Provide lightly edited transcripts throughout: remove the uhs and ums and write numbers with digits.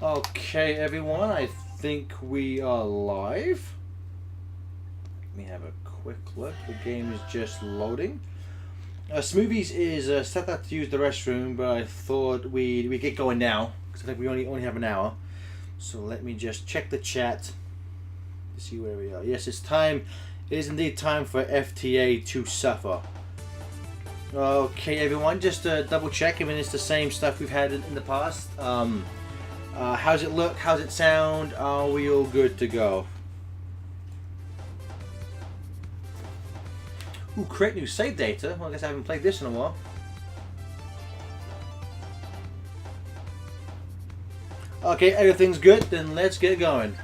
Okay, everyone, I think we are live. Let me have a quick look. The game is just loading. Smoothies is set out to use the restroom, but I thought we'd get going now because I think we only have an hour. So let me just check the chat to see where we are. Yes, it's time. It is indeed time for FTA to suffer. Okay, everyone, just double check. I mean, it's the same stuff we've had in the past. How's it look? How's it sound? Are we all good to go? Ooh, create new save data. Well, I guess I haven't played this in a while. Okay, everything's good. Then let's get going.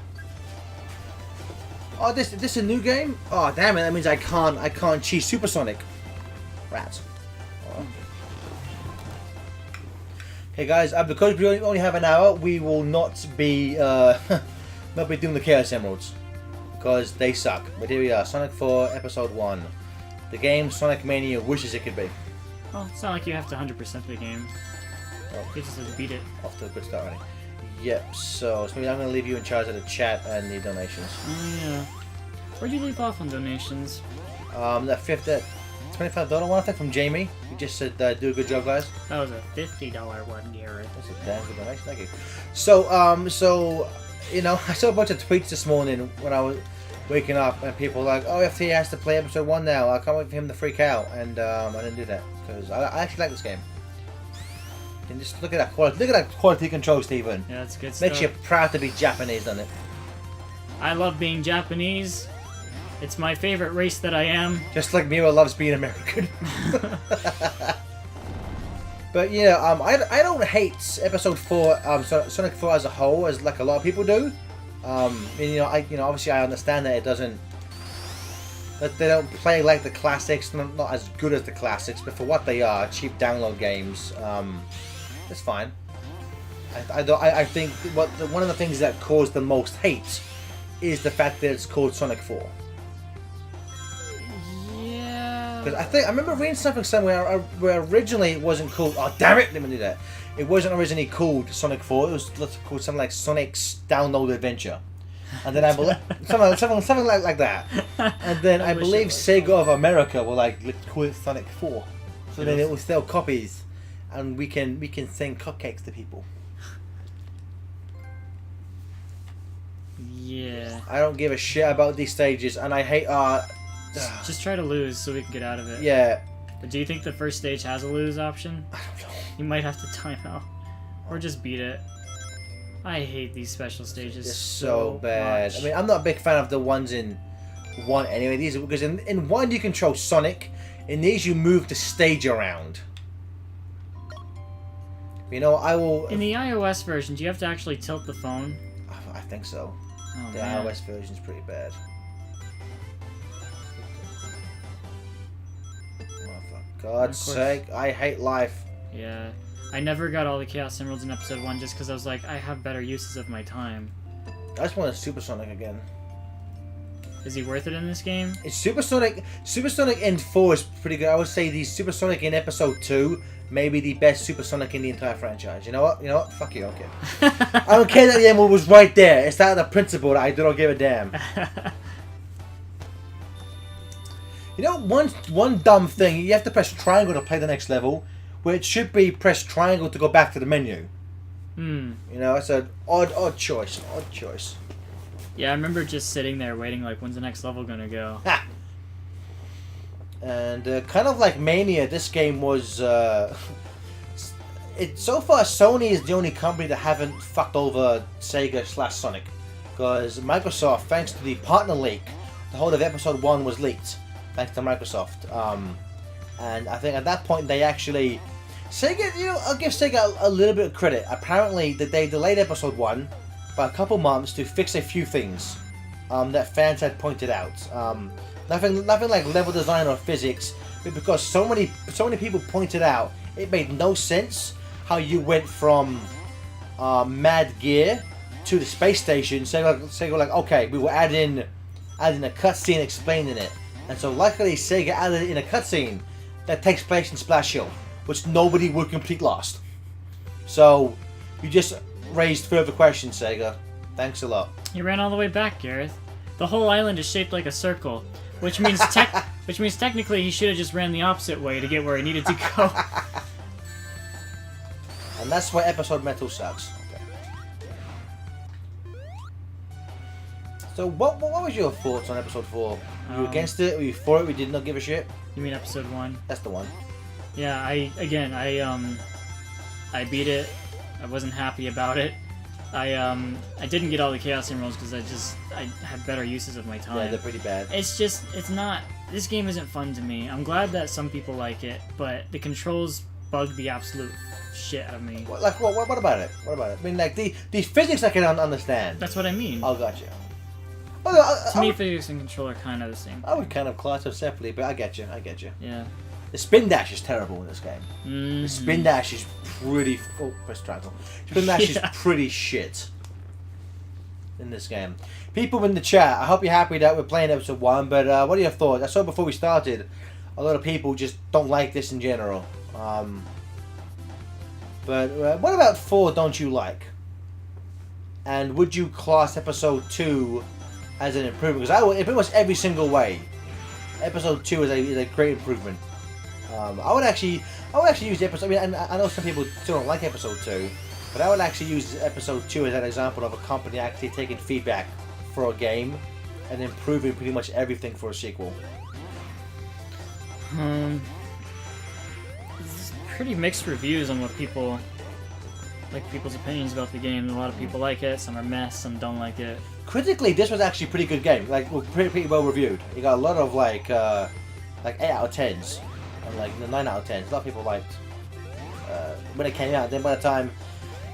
Oh, this a new game? Oh, damn it! That means I can't cheese Supersonic. Rats. Oh. Okay, guys. Because we only have an hour, we will not be doing the Chaos Emeralds because they suck. But here we are, Sonic 4 Episode 1. The game Sonic Mania wishes it could be. Well, it's not like you have to 100% the game. Oh. You just have to beat it. Off to a good start already. Yep, so maybe I'm going to leave you in charge of the chat and the donations. Oh, yeah. Where'd you leave off on donations? That $25 one, I think, from Jamie. He just said, do a good job, guys. That was a $50 one, Garrett. That's a damn good donation, thank you. So, you know, I saw a bunch of tweets this morning when I was waking up, and people were like, oh, FTA has to play episode 1 now. I can't wait for him to freak out, and I didn't do that, because I actually like this game. And just look at that quality. Look at that quality control, Stephen. Yeah, that's good stuff. Makes you proud to be Japanese, doesn't it? I love being Japanese. It's my favorite race that I am. Just like Mira loves being American. But yeah, I don't hate Episode 4, Sonic 4 as a whole, as like a lot of people do. And, obviously I understand that that they don't play like the classics, not as good as the classics, but for what they are, cheap download games. It's fine. I think one of the things that caused the most hate is the fact that it's called Sonic 4. Yeah. Because I remember reading something somewhere where originally it wasn't called. Oh damn it! Let me do that. It wasn't originally called Sonic 4. It was called something like Sonic's Download Adventure. And then I believe something like that. And then I believe Sega of America were like, let's call it Sonic 4. So then it will sell copies. And we can send cupcakes to people. Yeah. I don't give a shit about these stages, and I hate Just try to lose so we can get out of it. Yeah. But do you think the first stage has a lose option? I don't know. You might have to time out, or just beat it. I hate these special stages. They're so bad. Much. I mean, I'm not a big fan of the ones in 1 anyway. These because in 1 you control Sonic, in these you move the stage around. You know, I will. In the iOS version, do you have to actually tilt the phone? I think so. Oh, The man. iOS version's pretty bad. Oh, for God's sake, I hate life. Yeah. I never got all the Chaos Emeralds in Episode 1 just because I was like, I have better uses of my time. I just want a Supersonic again. Is he worth it in this game? It's Supersonic in 4 is pretty good. I would say the Supersonic in Episode 2 may be the best Supersonic in the entire franchise. You know what? Fuck you, I don't care. I don't care that the emerald was right there. It's that the principle that I don't give a damn. You know, one dumb thing, you have to press triangle to play the next level, where it should be press triangle to go back to the menu. Hmm. You know, it's an odd choice. Odd choice. Yeah, I remember just sitting there waiting like, when's the next level gonna go? Ha! And kind of like Mania, this game was... so far, Sony is the only company that haven't fucked over Sega/Sonic. Because Microsoft, thanks to the partner leak, the whole of Episode 1 was leaked. Thanks to Microsoft. And I think at that point they actually... Sega, you know, I'll give Sega a little bit of credit. Apparently, they delayed Episode 1 by a couple months to fix a few things that fans had pointed out. Nothing like level design or physics, but because so many people pointed out, it made no sense how you went from Mad Gear to the space station. So like, okay, we will add in a cutscene explaining it. And so luckily Sega added it in a cutscene that takes place in Splash Hill, which nobody would complete lost. So you just raised further questions, Sega. Thanks a lot. You ran all the way back, Gareth. The whole island is shaped like a circle, which means technically he should have just ran the opposite way to get where he needed to go. And that's why episode metal sucks. Okay. So what was your thoughts on episode 4? Were you against it? Were you for it? We did not give a shit? You mean episode 1? That's the one. Yeah, I beat it. I wasn't happy about it. I didn't get all the Chaos Emeralds because I had better uses of my time. Yeah, they're pretty bad. It's not. This game isn't fun to me. I'm glad that some people like it, but the controls bug the absolute shit out of me. What about it? What about it? I mean, like the physics I can understand. That's what I mean. Oh, gotcha. To me, physics and control are kind of the same. I would kind of class them separately, but I get you. Yeah. The spin dash is terrible in this game. Mm-hmm. The spin dash is pretty. Oh, press triangle. Spin dash is pretty shit in this game. People in the chat, I hope you're happy that we're playing episode 1. But what are your thoughts? I saw before we started, a lot of people just don't like this in general. But what about 4? Don't you like? And would you class episode 2 as an improvement? Because I would, in pretty much every single way, episode 2 is a great improvement. I would actually use the episode. I mean, and I know some people still don't like episode 2, but I would actually use episode 2 as an example of a company actually taking feedback for a game and improving pretty much everything for a sequel. There's pretty mixed reviews on what people like, people's opinions about the game. A lot of people like it, some are mess, some don't like it. Critically, this was actually a pretty good game. Like, pretty well reviewed. You got a lot of like 8 out of 10s. And like the 9 out of 10s. A lot of people liked when it came out. Then by the time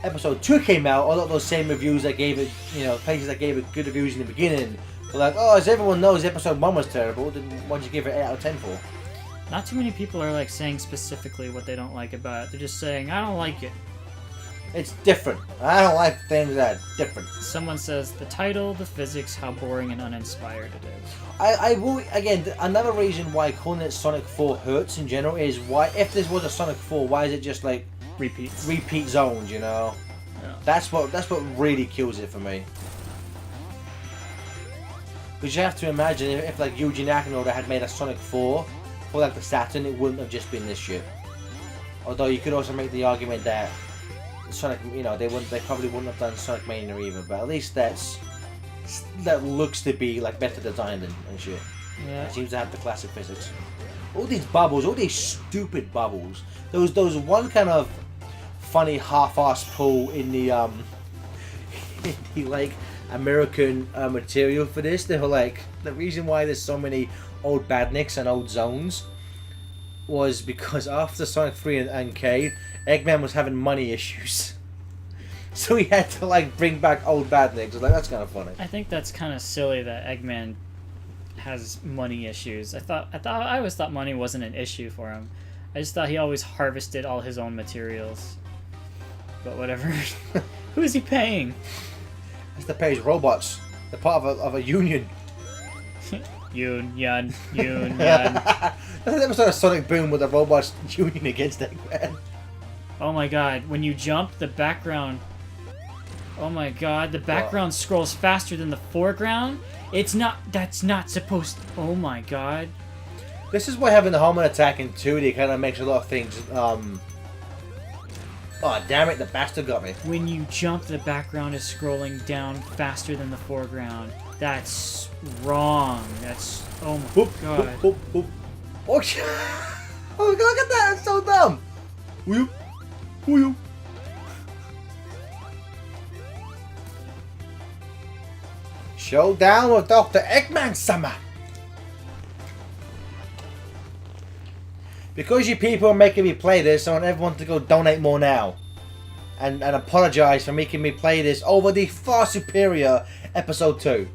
episode 2 came out, a lot of those same reviews that gave it, places that gave it good reviews in the beginning were like, oh, as everyone knows, episode 1 was terrible, then why'd you give it 8 out of 10 for? Not too many people are like saying specifically what they don't like about it. They're just saying, I don't like it. It's different. I don't like things that are different. Someone says, the title, the physics, how boring and uninspired it is. I will, again, another reason why calling it Sonic 4 hurts in general is why, if this was a Sonic 4, why is it just like repeat zones, Yeah. That's what really kills it for me. Because you have to imagine, if like Yuji Nakamoto had made a Sonic 4 for like the Saturn, it wouldn't have just been this shit. Although you could also make the argument that Sonic, they probably wouldn't have done Sonic Mania either, but at least that looks to be like better designed and shit. Yeah. It seems to have the classic physics. All these bubbles, all these stupid bubbles. There was one kind of funny half-ass pull in the like American material for this. They were like, the reason why there's so many old badniks and old zones was because after Sonic 3 and K, Eggman was having money issues. So he had to like bring back old badniks. Like, that's kind of funny. I think that's kind of silly that Eggman has money issues. I always thought money wasn't an issue for him. I just thought he always harvested all his own materials. But whatever. Who is he paying? Has to pay his robots. They're part of a union. Union. That's an episode of Sonic Boom with the robots union against Eggman. Oh my god, when you jump, the background... Oh my god, the background scrolls faster than the foreground? That's not supposed to... Oh my god. This is why having the helmet attack in 2D kind of makes a lot of things, Oh, damn it, the bastard got me. When you jump, the background is scrolling down faster than the foreground. That's wrong. That's... Oh my god. Oh, oh, look at that, it's so dumb. Whoop. Showdown with Dr. Eggman-sama. Because you people are making me play this, I want everyone to go donate more now. And apologise for making me play this over the far superior episode 2.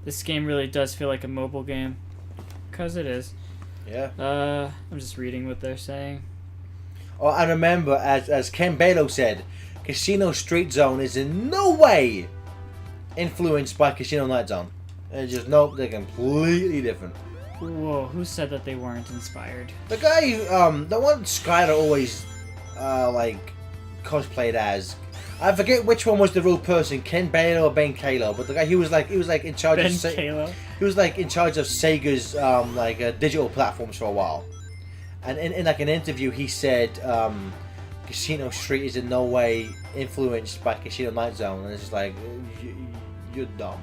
This game really does feel like a mobile game. Because it is. Yeah. I'm just reading what they're saying. Oh, and remember, as Ken Balo said, Casino Street Zone is in no way influenced by Casino Night Zone. It's just nope, they're completely different. Whoa, who said that they weren't inspired? The guy, the one Skyler always, like, cosplayed as. I forget which one was the real person, Ken Baylor or Ben Kalo, but the guy he was like in charge Ben of Kalo? He was like in charge of Sega's digital platforms for a while. And in like an interview he said Casino Street is in no way influenced by Casino Night Zone, and it's just like you're dumb.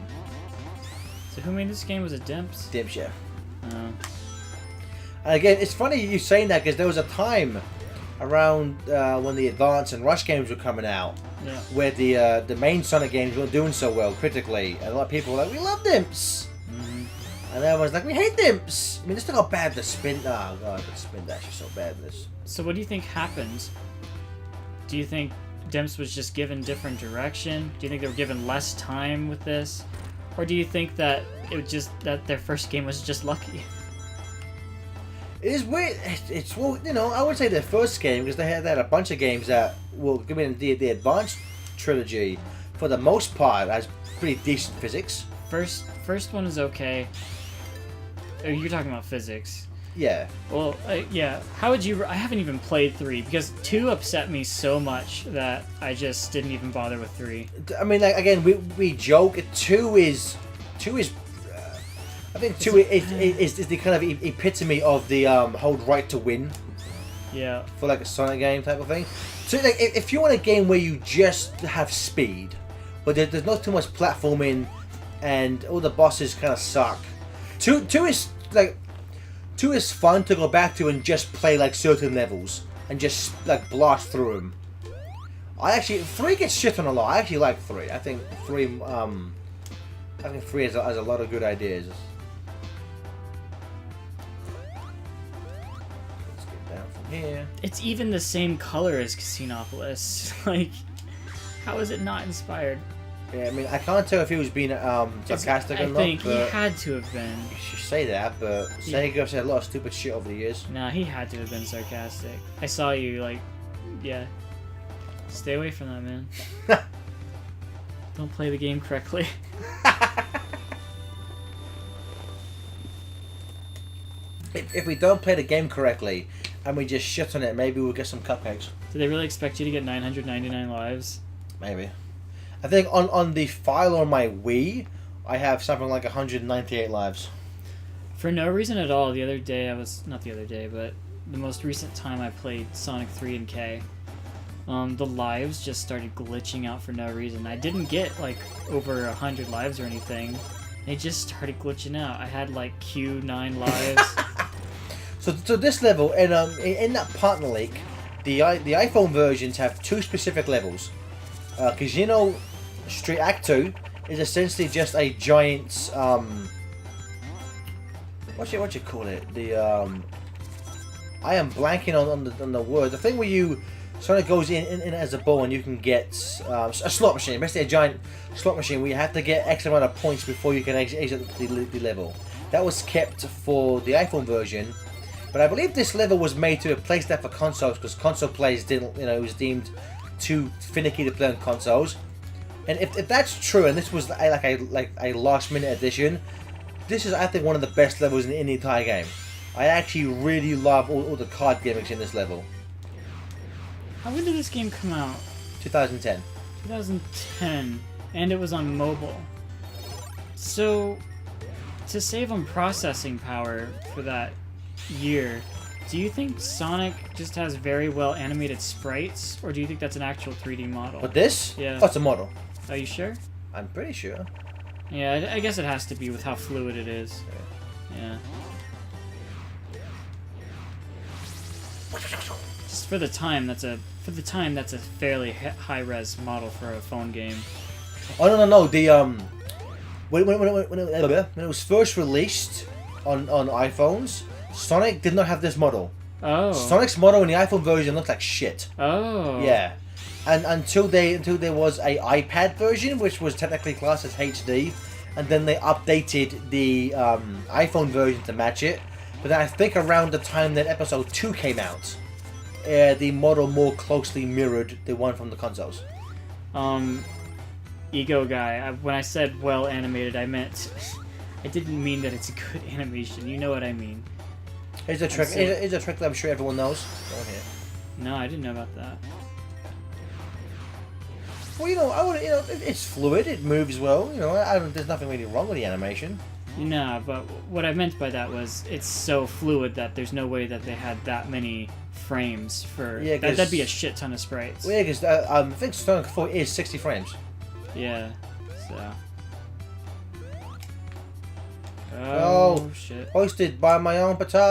So who made this game? Was it Dimps? Dimps, yeah. Oh. And again, it's funny you saying that because there was a time around when the Advance and Rush games were coming out, Yeah. where the main Sonic games weren't doing so well critically, and a lot of people were like, "We love Dimps," and everyone's like, "We hate Dimps." I mean, just look how bad the spin. Oh god, the spin dash is so bad in this. So what do you think happened? Do you think Dimps was just given different direction? Do you think they were given less time with this? Or do you think that it was just that their first game was just lucky? It is weird. It's well, you know, I would say their first game because they had a bunch of games that will give me the Advanced trilogy. For the most part, has pretty decent physics. First one is okay. Oh, you're talking about physics. Yeah. Well, yeah. How would you? I haven't even played 3 because 2 upset me so much that I just didn't even bother with 3. I mean, like again, we joke. 2 is. I think 2 is the kind of epitome of the hold right to win. Yeah. For like a Sonic game type of thing. So like, if you want a game where you just have speed, but there's not too much platforming, and all the bosses kind of suck. 2 is like 2 is fun to go back to and just play like certain levels and just like blast through them. 3 gets shit on a lot. I actually like 3. I think 3 has a lot of good ideas. Let's get down from here. It's even the same color as Casinopolis. Like, how is it not inspired? Yeah, I mean, I can't tell if he was being sarcastic or not. I think he but had to have been. you should say that, but Sega said a lot of stupid shit over the years. Nah, he had to have been sarcastic. I saw you, like, yeah. Stay away from that, man. Don't play the game correctly. If we don't play the game correctly and we just shit on it, maybe we'll get some cupcakes. Do they really expect you to get 999 lives? Maybe. I think on the file on my Wii, I have something like 198 lives. For no reason at all, the other day not the other day, but the most recent time I played Sonic 3 and K, the lives just started glitching out for no reason. I didn't get like over 100 lives or anything. They just started glitching out. I had like Q9 lives. So this level, in that partner leak, the iPhone versions have 2 specific levels. Casino Street Act 2 is essentially just a giant what you call it? I am blanking on the word. The thing where you Sonic goes in as a ball and you can get a slot machine. Basically a giant slot machine where you have to get X amount of points before you can exit the level. That was kept for the iPhone version, but I believe this level was made to replace that for consoles because console players didn't, it was deemed too finicky to play on consoles. And if that's true, and this was like a last minute addition, this is I think one of the best levels in the entire game. I actually really love all the card gimmicks in this level. When did this game come out? 2010. 2010, and it was on mobile. So, to save on processing power for that year, do you think Sonic just has very well animated sprites, or do you think that's an actual 3D model? But this? Yeah. Oh, it's a model. Are you sure? I'm pretty sure. Yeah, I guess it has to be with how fluid it is. Yeah. Just for the time, that's a fairly high res model for a phone game. Oh no! The when it was first released on iPhones, Sonic did not have this model. Oh. Sonic's model in the iPhone version looked like shit. Oh. Yeah. And until there was a iPad version, which was technically classed as HD, and then they updated the iPhone version to match it. But then I think around the time that Episode 2 came out, the model more closely mirrored the one from the consoles. Ego guy. When I said well animated, I meant I didn't mean that it's a good animation. You know what I mean. Here's a trick. Here's a trick that I'm sure everyone knows. Go on here. No, I didn't know about that. Well, it's fluid. It moves well. There's nothing really wrong with the animation. No, but what I meant by that was it's so fluid that there's no way that they had that many frames for. Yeah, that'd be a shit ton of sprites. Well, yeah, because I think Sonic 4 is 60 frames. Yeah. So. Oh shit! Hosted by my own petard.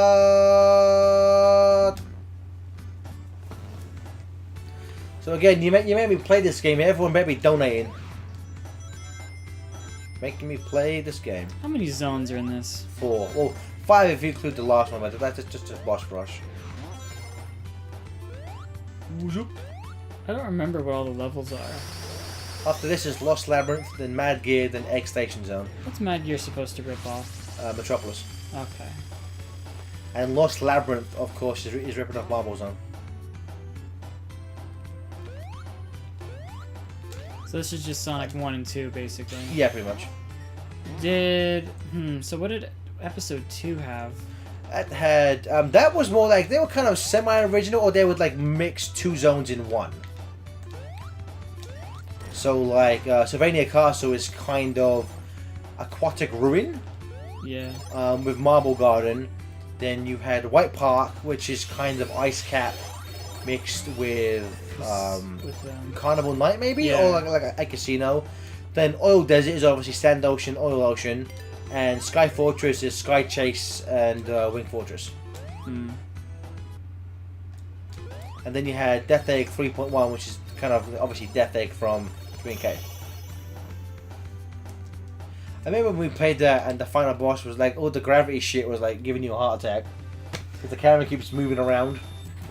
So again, you made me play this game. Everyone better be donating. Making me play this game. How many zones are in this? 4. Well, 5 if you include the last one, but that's just a boss rush. I don't remember what all the levels are. After this is Lost Labyrinth, then Mad Gear, then Egg Station Zone. What's Mad Gear supposed to rip off? Metropolis. Okay. And Lost Labyrinth, of course, is ripping off Marble Zone. So this is just Sonic 1 and 2, basically. Yeah, pretty much. So what did Episode 2 have? That had... that was more like... They were kind of semi-original, or they would, like, mix 2 zones in one. So, like, Sylvania Castle is kind of aquatic ruin. Yeah. With Marble Garden. Then you had White Park, which is kind of ice cap mixed with Carnival Night, maybe? Yeah. Or like a casino. Then Oil Desert is obviously Sand Ocean, Oil Ocean. And Sky Fortress is Sky Chase and Wing Fortress. Hmm. And then you had Death Egg 3.1, which is kind of obviously Death Egg from 3K. I remember when we played that and the final boss was like, all the gravity shit was like giving you a heart attack. Because the camera keeps moving around.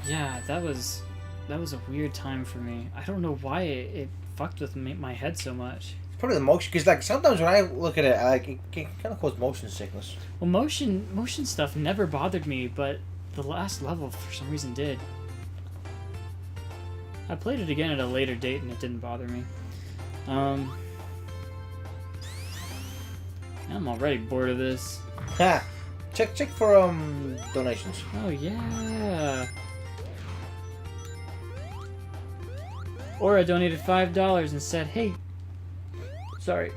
Yeah, that was a weird time for me. I don't know why it fucked with my head so much. It's probably the motion, because like sometimes when I look at it, it kind of causes motion sickness. Well, motion stuff never bothered me, but the last level for some reason did. I played it again at a later date and it didn't bother me. I'm already bored of this. Ha! Check for donations. Oh yeah. Aura donated $5 and said, "Hey." Sorry.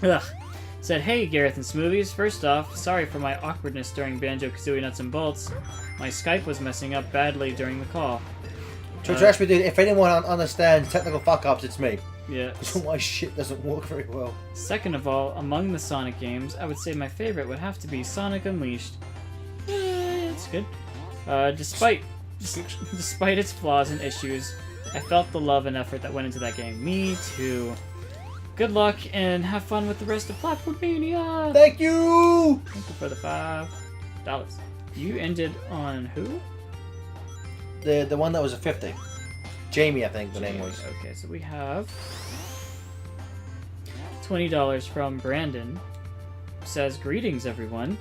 Ugh. Said, "Hey, Gareth and Smoothies. First off, sorry for my awkwardness during Banjo-Kazooie Nuts and Bolts. My Skype was messing up badly during the call." Trust me, dude, if anyone understands technical fuck-ups, it's me. Yeah. So my shit doesn't work very well. Second of all, among the Sonic games, I would say my favorite would have to be Sonic Unleashed. It's good. Despite its flaws and issues, I felt the love and effort that went into that game. Me too. Good luck and have fun with the rest of Platformania. Thank you! Thank you for the $5. You ended on who? The one that was a 50. Jamie, I think the name was. Okay, so we have $20 from Brandon. Says, "Greetings, everyone.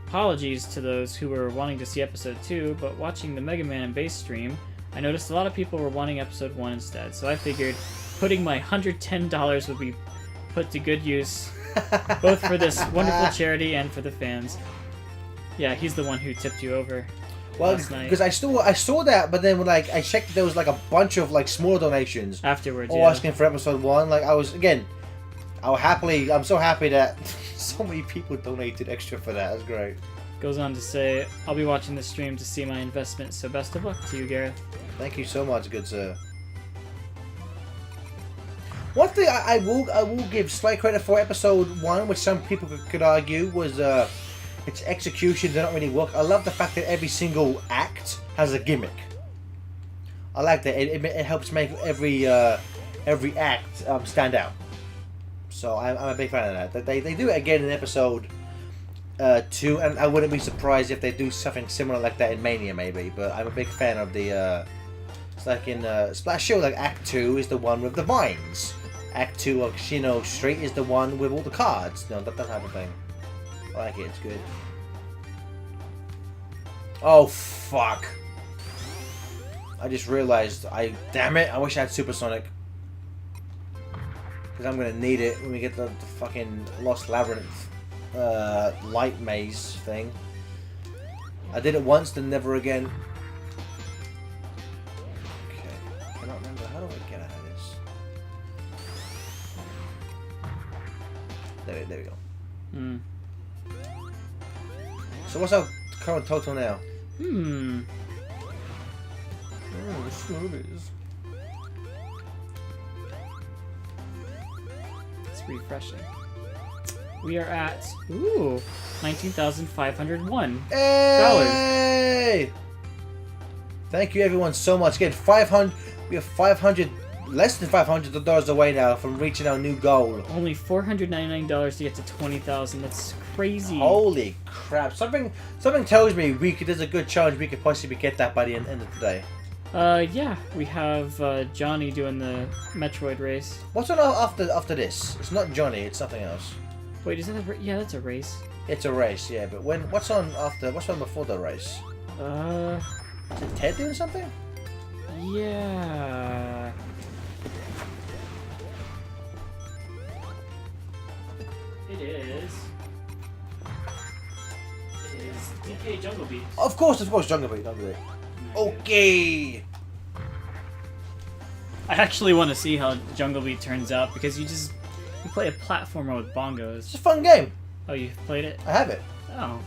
Apologies to those who were wanting to see episode 2, but watching the Mega Man and Bass stream, I noticed a lot of people were wanting episode 1 instead, so I figured putting my $110 would be put to good use, both for this wonderful charity and for the fans." Yeah, he's the one who tipped you over. Well, because I saw that, but then when I checked, there was like a bunch of like small donations afterwards. All asking for episode 1. Like I'm so happy that so many people donated extra for that. That's great. Goes on to say, "I'll be watching the stream to see my investment. So best of luck to you, Gareth." Thank you so much, good sir. One thing I will give slight credit for episode 1, which some people could argue was its execution did not really work. I love the fact that every single act has a gimmick. I like that. It helps make every act stand out. So I'm a big fan of that. They do it again in episode 2, and I wouldn't be surprised if they do something similar like that in Mania maybe. But I'm a big fan of the. It's like in Splash Show, like Act 2 is the one with the vines. Act 2 of Casino Street is the one with all the cards. That type of thing. I like it, it's good. Oh, fuck. I just realized, damn it, I wish I had Supersonic. Because I'm going to need it when we get the fucking Lost Labyrinth light maze thing. I did it once, then never again. Okay, I cannot remember. How do I get out of this? There we go. Hmm. So what's our current total now? Smoothies. It's refreshing. We are at 19,501. Hey! Thank you everyone so much. Again, 500. We have 500, less than $500 away now from reaching our new goal. Only $499 to get to 20,000. That's crazy. Holy crap! Something tells me there's a good chance we could possibly get that by the end of the day. Yeah, we have Johnny doing the Metroid race. What's on after this? It's not Johnny. It's something else. Wait, is that yeah, that's a race. It's a race, yeah. But what's on after? What's on before the race? Is it Ted doing something? Yeah. It is DK Jungle Beat. Of course, Jungle Beat. Okay. I actually want to see how Jungle Beat turns out because you play a platformer with bongos. It's a fun game. Oh, you played it? I have it. Oh.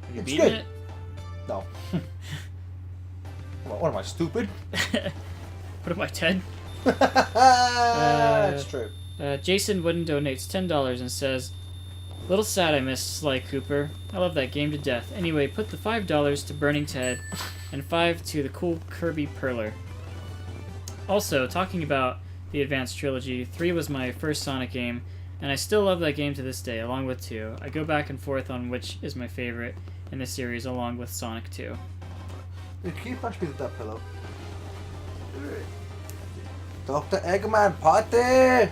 Have you It's beaten good. it? No. What am I, stupid? What am I, 10? That's true. Jason Wooden donates $10 and says, "Little sad I missed Sly Cooper. I love that game to death. Anyway, put the $5 to Burning Ted and $5 to the cool Kirby Perler." Also, talking about the Advanced Trilogy, 3 was my first Sonic game, and I still love that game to this day, along with 2. I go back and forth on which is my favorite in the series, along with Sonic 2. Can you punch me with that pillow? Dr. Eggman, party!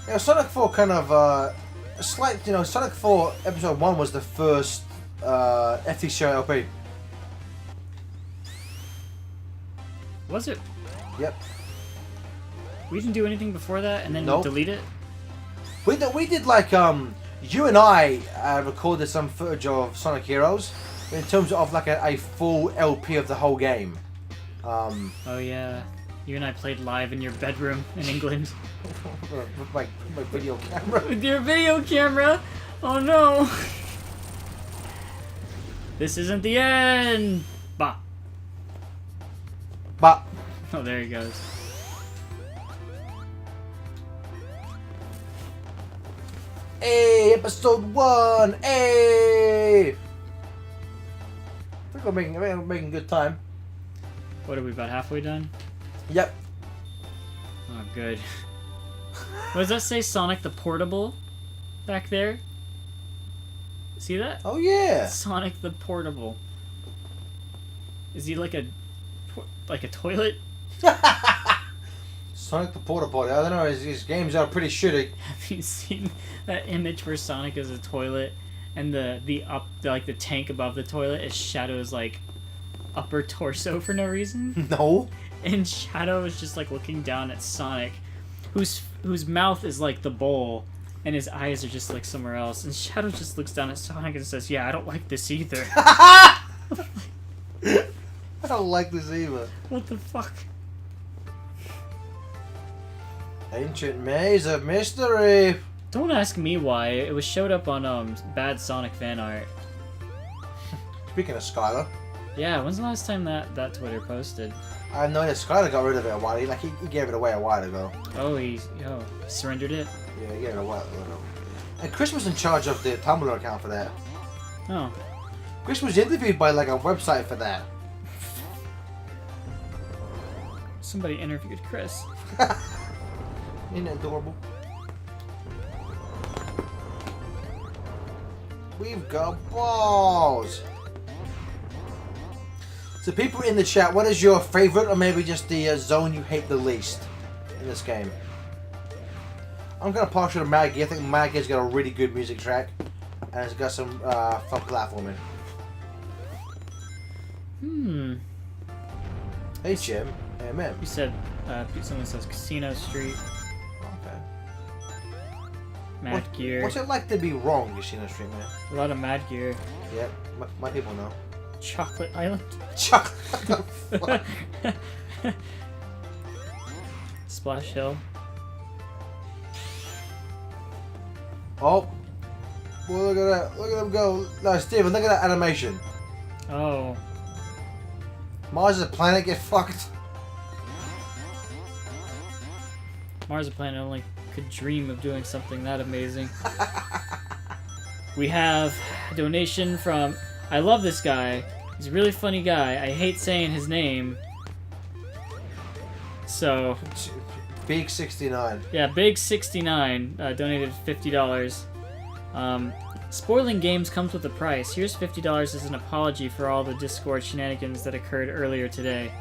Yeah, Sonic 4 kind of, Sonic 4 Episode 1 was the first FTC LP. Was it? Yep. We didn't do anything before that and then Nope. delete it? We did like, you and I recorded some footage of Sonic Heroes in terms of like a full LP of the whole game. Oh yeah. You and I played live in your bedroom in England. With my video camera. With your video camera? Oh no! This isn't the end! Bah! But Oh, there he goes. hey, Episode 1! Hey! I think we're making good time. What are we, about halfway done? Yep. Oh, good. What does that say? Sonic the Portable? Back there? See that? Oh yeah. Sonic the Portable. Is he like a toilet? Sonic the Porta Potty. I don't know. His games are pretty shitty. Have you seen that image where Sonic is a toilet and the tank above the toilet is Shadow's like upper torso for no reason? No. And Shadow is just like looking down at Sonic, whose mouth is like the bowl, and his eyes are just like somewhere else. And Shadow just looks down at Sonic and says, "Yeah, I don't like this either." I don't like this either. What the fuck? Ancient Maze of Mystery. Don't ask me why. It was showed up on bad Sonic fan art. Speaking of Skylar, Yeah, when's the last time that Twitter posted? I know that Skylar got rid of it a while. He gave it away a while ago. Oh, he surrendered it. Yeah, he gave it a while ago. And Chris was in charge of the Tumblr account for that. Oh. Chris was interviewed by like a website for that. Somebody interviewed Chris. Isn't that adorable? We've got balls. So people in the chat, what is your favorite or maybe just the zone you hate the least in this game? I'm gonna pass you to Maggie. I think Maggie's got a really good music track. and it's got some fun platforming. Hey Jim, hey man. You said someone says Casino Street. Okay. Mad Gear. What's it like to be wrong, Casino Street, man? A lot of Mad Gear. Yeah, my people know. Chocolate Island. Chocolate. Splash Hill. Oh. Well, look at that. Look at them go. No, Steven, look at that animation. Oh. Mars is a planet, get fucked. Mars, a planet only could dream of doing something that amazing. We have a donation from... I love this guy. He's a really funny guy. I hate saying his name. So... Big 69. Yeah, Big 69 donated $50. Spoiling games comes with a price. Here's $50 as an apology for all the Discord shenanigans that occurred earlier today.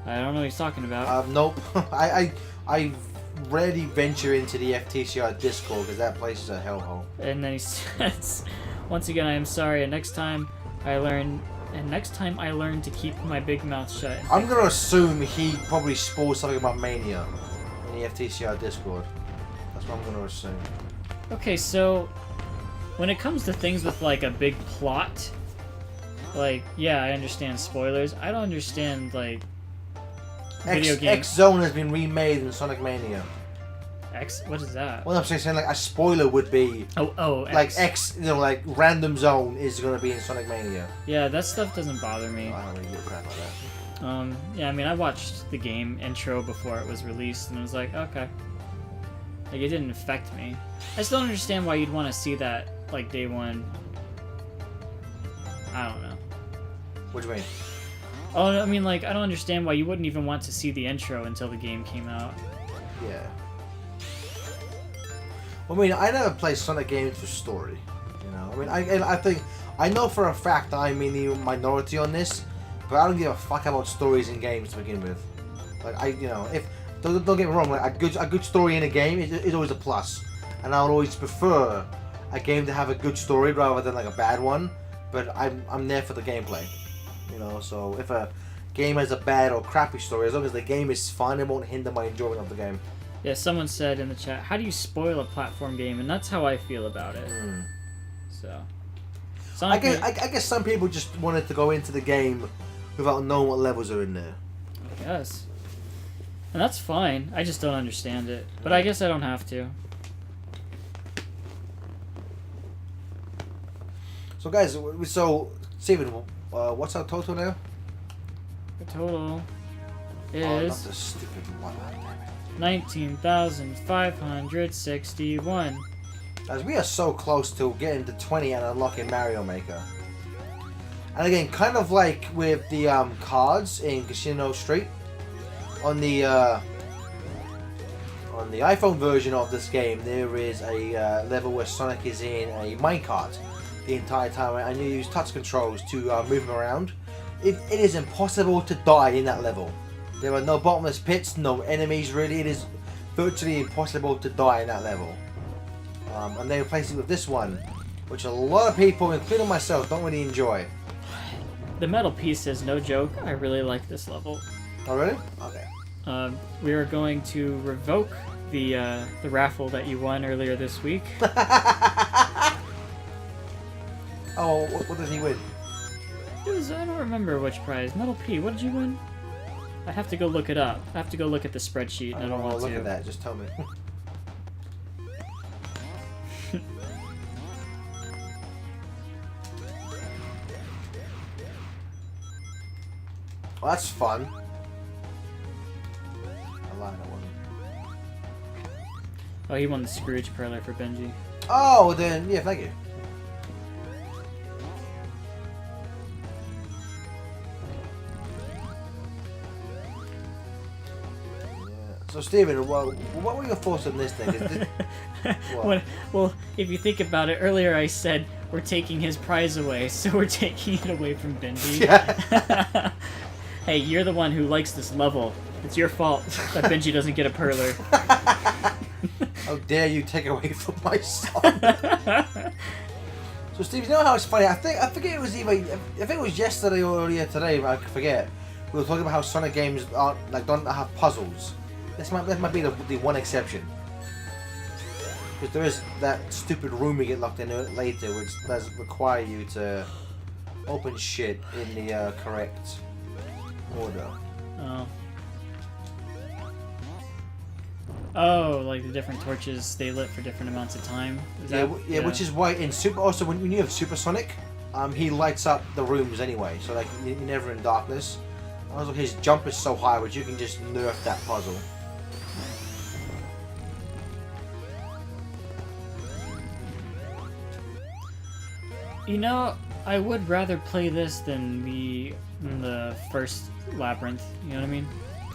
I don't know what he's talking about. Nope. I rarely venture into the FTCR Discord because that place is a hellhole. And then he says, "Once again, I am sorry. And next time I learn to keep my big mouth shut." I'm gonna assume he probably spoiled something about Mania in the FTCR Discord. That's what I'm gonna assume. Okay, so when it comes to things with like a big plot, like yeah, I understand spoilers. I don't understand like video games. X Zone has been remade in Sonic Mania. X? What is that? Well, I'm saying like a spoiler would be like X, you know, like random zone is gonna be in Sonic Mania. Yeah, that stuff doesn't bother me. I don't really give a crap about that. Yeah, I mean, I watched the game intro before it was released, and it was like, okay, like it didn't affect me. I just don't understand why you'd want to see that like day one. I don't know. What do you mean? Oh, I mean, like, I don't understand why you wouldn't even want to see the intro until the game came out. Yeah. I mean, I never play Sonic games for story. You know, I mean, I think I know for a fact I'm in the minority on this, but I don't give a fuck about stories in games to begin with. Like you know, if don't get me wrong, like a good story in a game is always a plus, and I would always prefer a game to have a good story rather than like a bad one. But I'm there for the gameplay. You know, so if a game has a bad or crappy story, as long as the game is fun, it won't hinder my enjoyment of the game. Yeah, someone said in the chat, how do you spoil a platform game? And that's how I feel about it. So, I guess some people just wanted to go into the game without knowing what levels are in there. I guess. And that's fine. I just don't understand it. But I guess I don't have to. So guys, Steven, what's our total now? The total is... Oh, not the stupid one. 19,561. Guys, we are so close to getting to 20 and unlocking Mario Maker. And again, kind of like with the cards in Casino Street, on the iPhone version of this game, there is a level where Sonic is in a minecart the entire time, and you use touch controls to move him around. It is impossible to die in that level. There are no bottomless pits, no enemies really. It is virtually impossible to die in that level. And they replace it with this one, which a lot of people, including myself, don't really enjoy. The metal piece says, no joke, I really like this level. Oh really? Okay. We are going to revoke the raffle that you won earlier this week. Oh, what did he win? It was, I don't remember which prize. Metal P, what did you win? I have to go look it up. I have to go look at the spreadsheet, and I don't want to. Look at that, just tell me. Well, that's fun. I lied, I won. Oh, he won the Scrooge Perler for Benji. Oh, then, yeah, thank you. So, Steven, what were your thoughts on this thing? Well, if you think about it, earlier I said we're taking his prize away, so we're taking it away from Benji. Yeah. Hey, you're the one who likes this level. It's your fault that Benji doesn't get a Perler. How dare you take away from my son? So Steve, you know how it's funny? I forget it was either I think it was yesterday or earlier today, but I forget. We were talking about how Sonic games don't have puzzles. That might be the one exception. Because there is that stupid room you get locked in later, which does require you to open shit in the correct order. Oh. Oh, like the different torches stay lit for different amounts of time. Yeah, which is why in Super. Also, when you have Super Sonic, he lights up the rooms anyway, so like you're never in darkness. Also, his jump is so high, which you can just nerf that puzzle. You know, I would rather play this than the first Labyrinth. You know what I mean?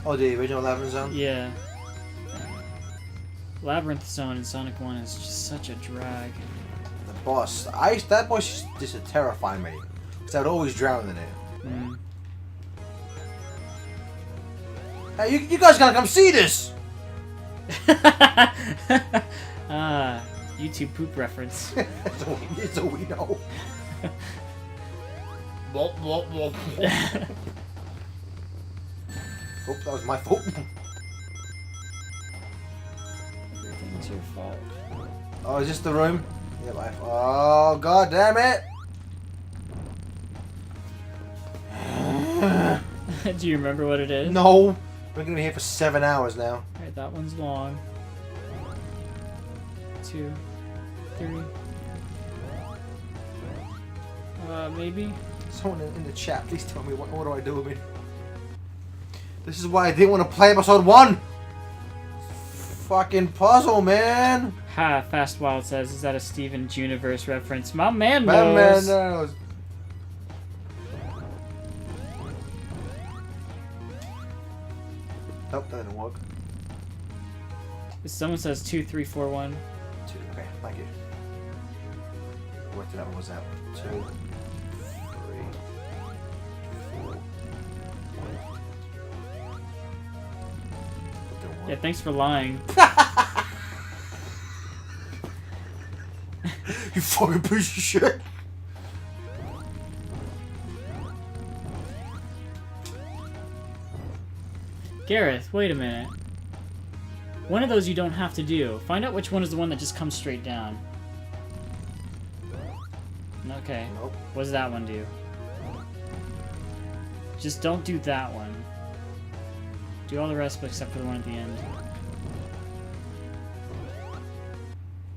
Oh, the original Labyrinth Zone? Yeah. Labyrinth Zone in Sonic 1 is just such a drag. The boss. That boss used to terrify me. Because I would always drown in it. Mm. Hey, you guys gotta come see this! YouTube poop reference. That's all we know. Oh, that was my fault. Everything's your fault. Oh, is this the room? Yeah, my fault. Oh, god damn it! Do you remember what it is? No! We're gonna be here for 7 hours now. Alright, that one's long. 2, 3. Maybe? Someone in the chat, please tell me what do I do with me? This is why I didn't want to play episode 1! Fucking puzzle, man! Ha, Fast Wild says, is that a Steven Juniverse reference? My man My man knows! knows. Nope, that didn't work. Someone says 2, 3, 4, 1. 2, okay, thank you. What did that one was out? 2, 3, 4. Yeah, thanks for lying. You fucking piece of shit! Gareth, wait a minute. One of those you don't have to do. Find out which one is the one that just comes straight down. Okay. Nope. What does that one do? Just don't do that one. Do all the rest except for the one at the end.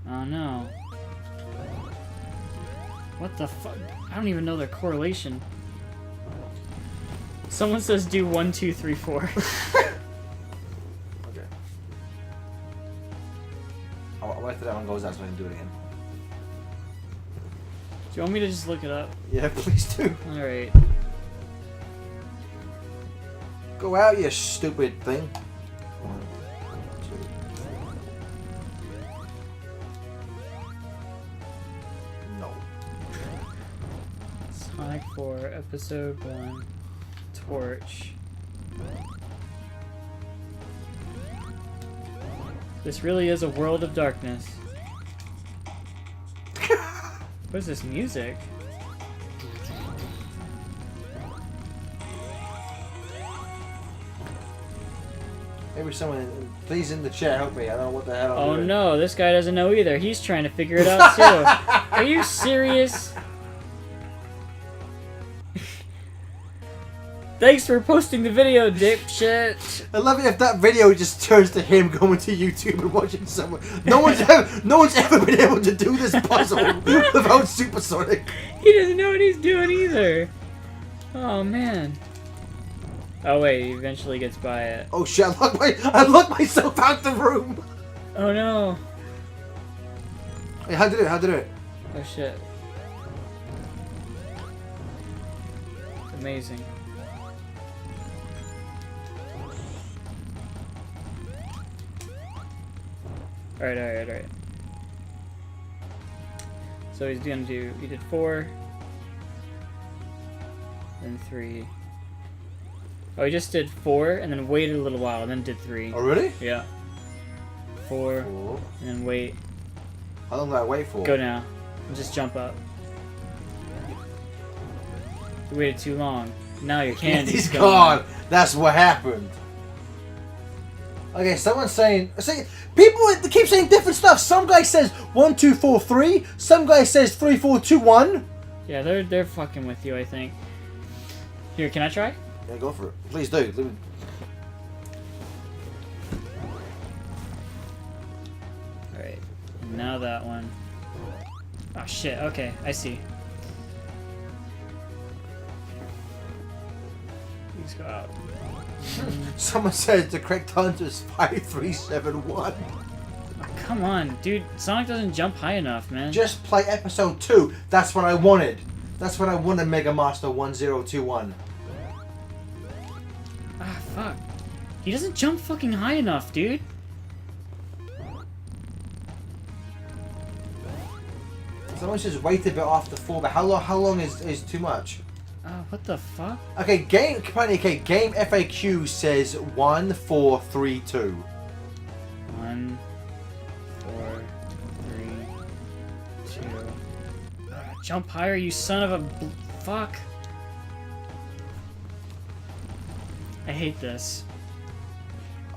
Oh no. What the fuck? I don't even know their correlation. Someone says do 1, 2, 3, 4. Okay. I'll wait till that one goes out so I can do it again. Do you want me to just look it up? Yeah, please do. Alright. Go out, you stupid thing. 1, 2. No. Sonic 4, Episode 1, Torch. This really is a world of darkness. What is this music? Maybe someone, please in the chat help me. I don't know what the hell I'm Oh doing. no, this guy doesn't know either. He's trying to figure it out too. Are you serious? Thanks for posting the video, dipshit. I love it if that video just turns to him going to YouTube and watching someone. No one's ever been able to do this puzzle without Super Sonic. He doesn't know what he's doing either. Oh man. Oh wait, he eventually gets by it. Oh shit! I locked myself out the room. Oh no. Hey, how to do it? How to do it? Oh shit. Amazing. Alright. So he's gonna do, he did 4, then 3. Oh, he just did 4 and then waited a little while and then did 3. Oh really? Yeah. 4, 4. and then wait. How long do I wait for? Go now. And just jump up. You waited too long. Now your candy's He's gone. gone. That's what happened. Okay, someone's saying... people they keep saying different stuff. Some guy says 1, 2, 4, 3. Some guy says 3, 4, 2, 1. Yeah, they're fucking with you, I think. Here, can I try? Yeah, go for it. Please do. Alright. Now that one. Oh shit, okay, I see. Please go out. Someone said the correct answer is 5371. Oh, come on, dude. Sonic doesn't jump high enough, man. Just play episode 2. That's what I wanted. That's what I wanted, Mega Master 1021. Ah, fuck. He doesn't jump fucking high enough, dude. Someone says wait a bit after 4, but how long is too much? What the fuck? Okay, game FAQ says 1, 4, 3, 2. 1, 4, 3, 2. Jump higher, you son of a fuck. I hate this.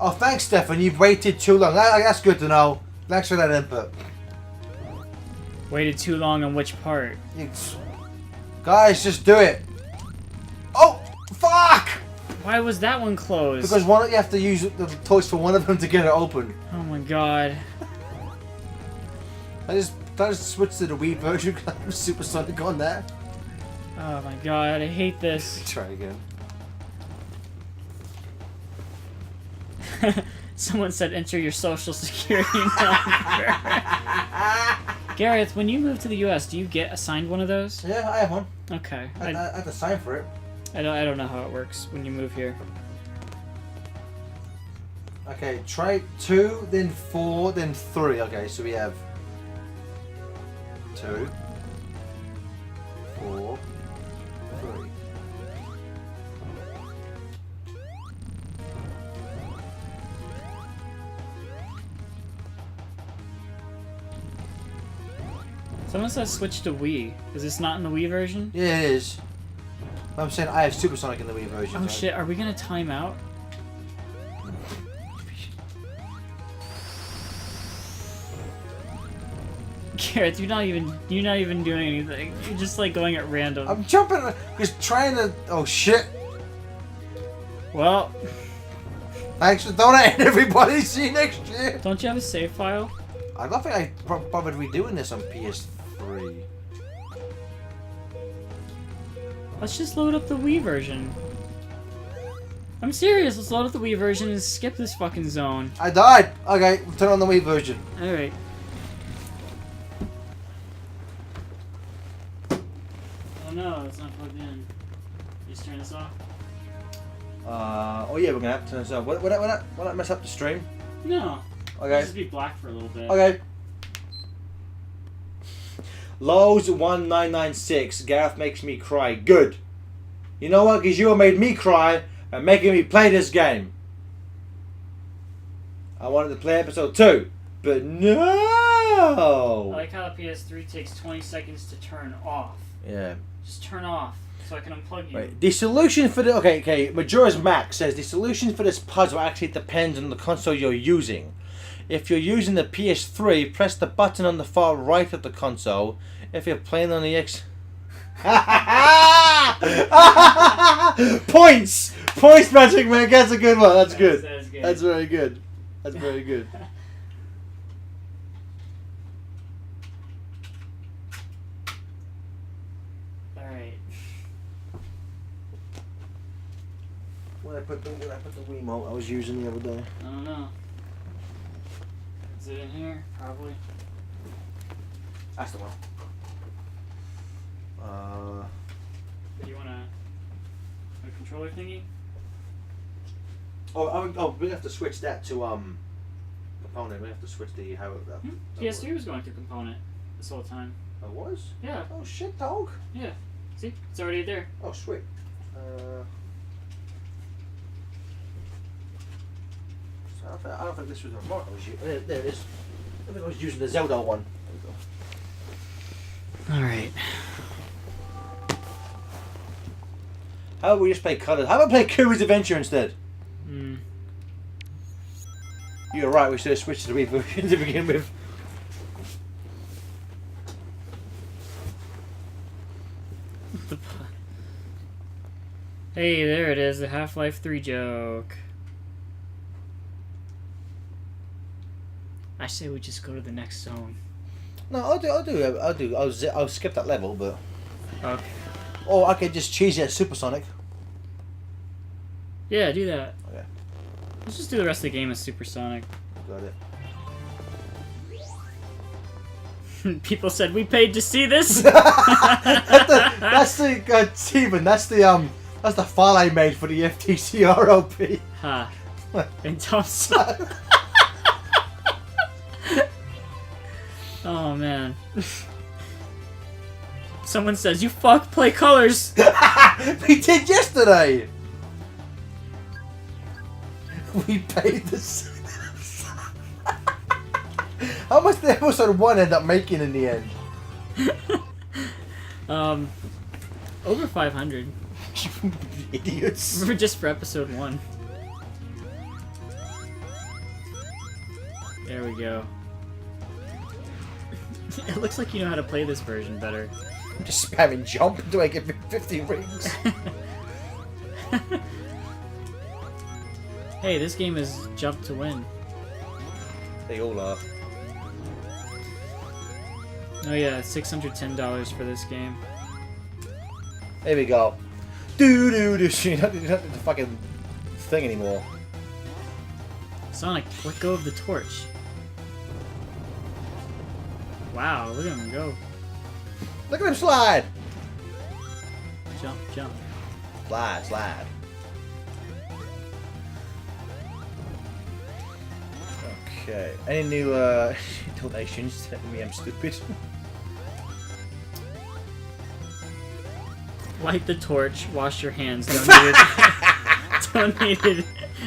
Oh, thanks, Stefan. You've waited too long. That's good to know. Thanks for that input. Waited too long on which part? Guys, just do it. Oh, fuck! Why was that one closed? Because you have to use the toys for one of them to get it open. Oh my god. I just switched to the Wii version because I'm supersonic on that. Oh my god, I hate this. Try again. Someone said enter your social security number. Gareth, when you move to the US, do you get assigned one of those? Yeah, I have one. Okay. I have to sign for it. I don't know how it works when you move here. Okay, try 2, then 4, then 3. Okay, so we have 2, 4, 3. Someone says switch to Wii. Is this not in the Wii version? Yeah, it is. I'm saying I have Supersonic in the Wii version. Oh shit, are we gonna time out? Garrett, you're not even doing anything. You're just like going at random. I'm jumping, just trying to. Oh shit! Well, thanks for donating, everybody. See you next year. don't you have a save file? I don't think I bothered redoing this on PS3. Let's just load up the Wii version. I'm serious. Let's load up the Wii version and skip this fucking zone. I died. Okay, we'll turn on the Wii version. All right. Oh no, it's not plugged in. Just turn this off. Oh yeah, we're gonna have to turn this off. Will that mess up the stream? No. Okay. It'll just be black for a little bit. Okay. Lowe's1996. Gareth makes me cry. Good. You know what? Because you made me cry and making me play this game. I wanted to play episode 2, but no. I like how the PS3 takes 20 seconds to turn off. Yeah. Just turn off so I can unplug you. Right. The solution for the Majora's Max says the solution for this puzzle actually depends on the console you're using. If you're using the PS3, press the button on the far right of the console. If you're playing on the X... Points! Points, Magic Man. That's a good one. That's good. That is good. That's very good. That's very good. Alright. When I put the Wiimote I was using the other day. I don't know. Is it in here? Probably. That's the one. Do you want a controller thingy? Oh, we have to switch that to component. We have to switch the how it. PS3 was going through component this whole time. Oh, it was? Yeah. Oh shit, dog. Yeah. See, it's already there. Oh sweet. So I don't think this was the remote I was using. There it is. I think I was using the Zelda one. All right. How about we just play Colors? How about play Kuri's Adventure instead? Hmm. You're right, we should have switched to the Wii version to begin with. Hey, there it is, the Half-Life 3 joke. I say we just go to the next zone. No, I'll skip that level, but... Okay. Or I could just cheese it as Supersonic. Yeah, do that. Okay. Let's just do the rest of the game as Supersonic. Got it. People said we paid to see this. that's the Steven. That's the file I made for the FTC ROP. Ha. And Thompson. Oh man. Someone says, you fuck, play Colors. We did yesterday. We paid this. How much did episode 1 end up making in the end? Over 500. Idiots. Just for episode 1. There we go. It looks like you know how to play this version better. I'm just spamming jump until I get 50 rings. Hey, this game is jump to win. They all are. Oh yeah, $610 for this game. There we go. You're not the fucking thing anymore. Sonic, let go of the torch. Wow, look at him go. Look at him slide! Jump, jump. Slide, slide. Okay. Any new donations telling me I'm stupid? Light the torch, wash your hands, donated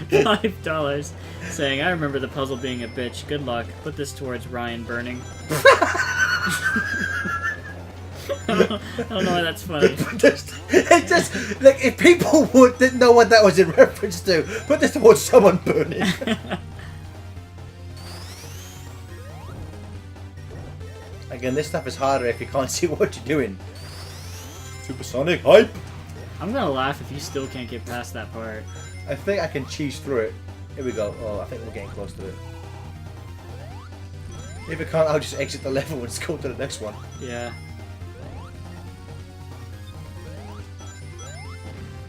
$5, saying, I remember the puzzle being a bitch, good luck, put this towards Ryan burning. I don't know why that's funny. It just, like, if people didn't know what that was in reference to, put this towards someone burning. Again, this stuff is harder if you can't see what you're doing. Supersonic hype! I'm gonna laugh if you still can't get past that part. I think I can cheese through it. Here we go. Oh, I think we're getting close to it. If I can't, I'll just exit the level and just go to the next one. Yeah.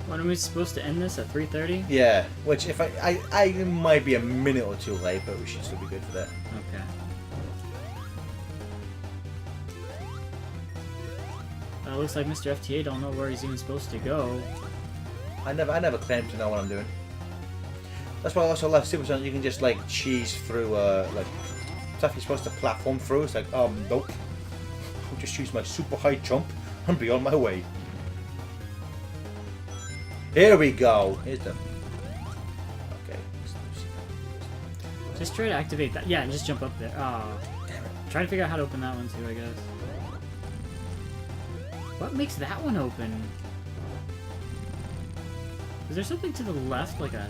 When are we supposed to end this? At 3:30? Yeah, which if I might be a minute or two late, but we should still be good for that. Okay. Looks like Mr. FTA don't know where he's even supposed to go. I never claimed to know what I'm doing. That's why I also love Supersonic. You can just like cheese through like stuff you're supposed to platform through. It's like nope. I'll just use my super high jump and be on my way. Here we go. Here's the. Okay. Just try to activate that. Yeah, and just jump up there. Oh. Damn it. Try to figure out how to open that one too, I guess. What makes that one open? Is there something to the left, like a...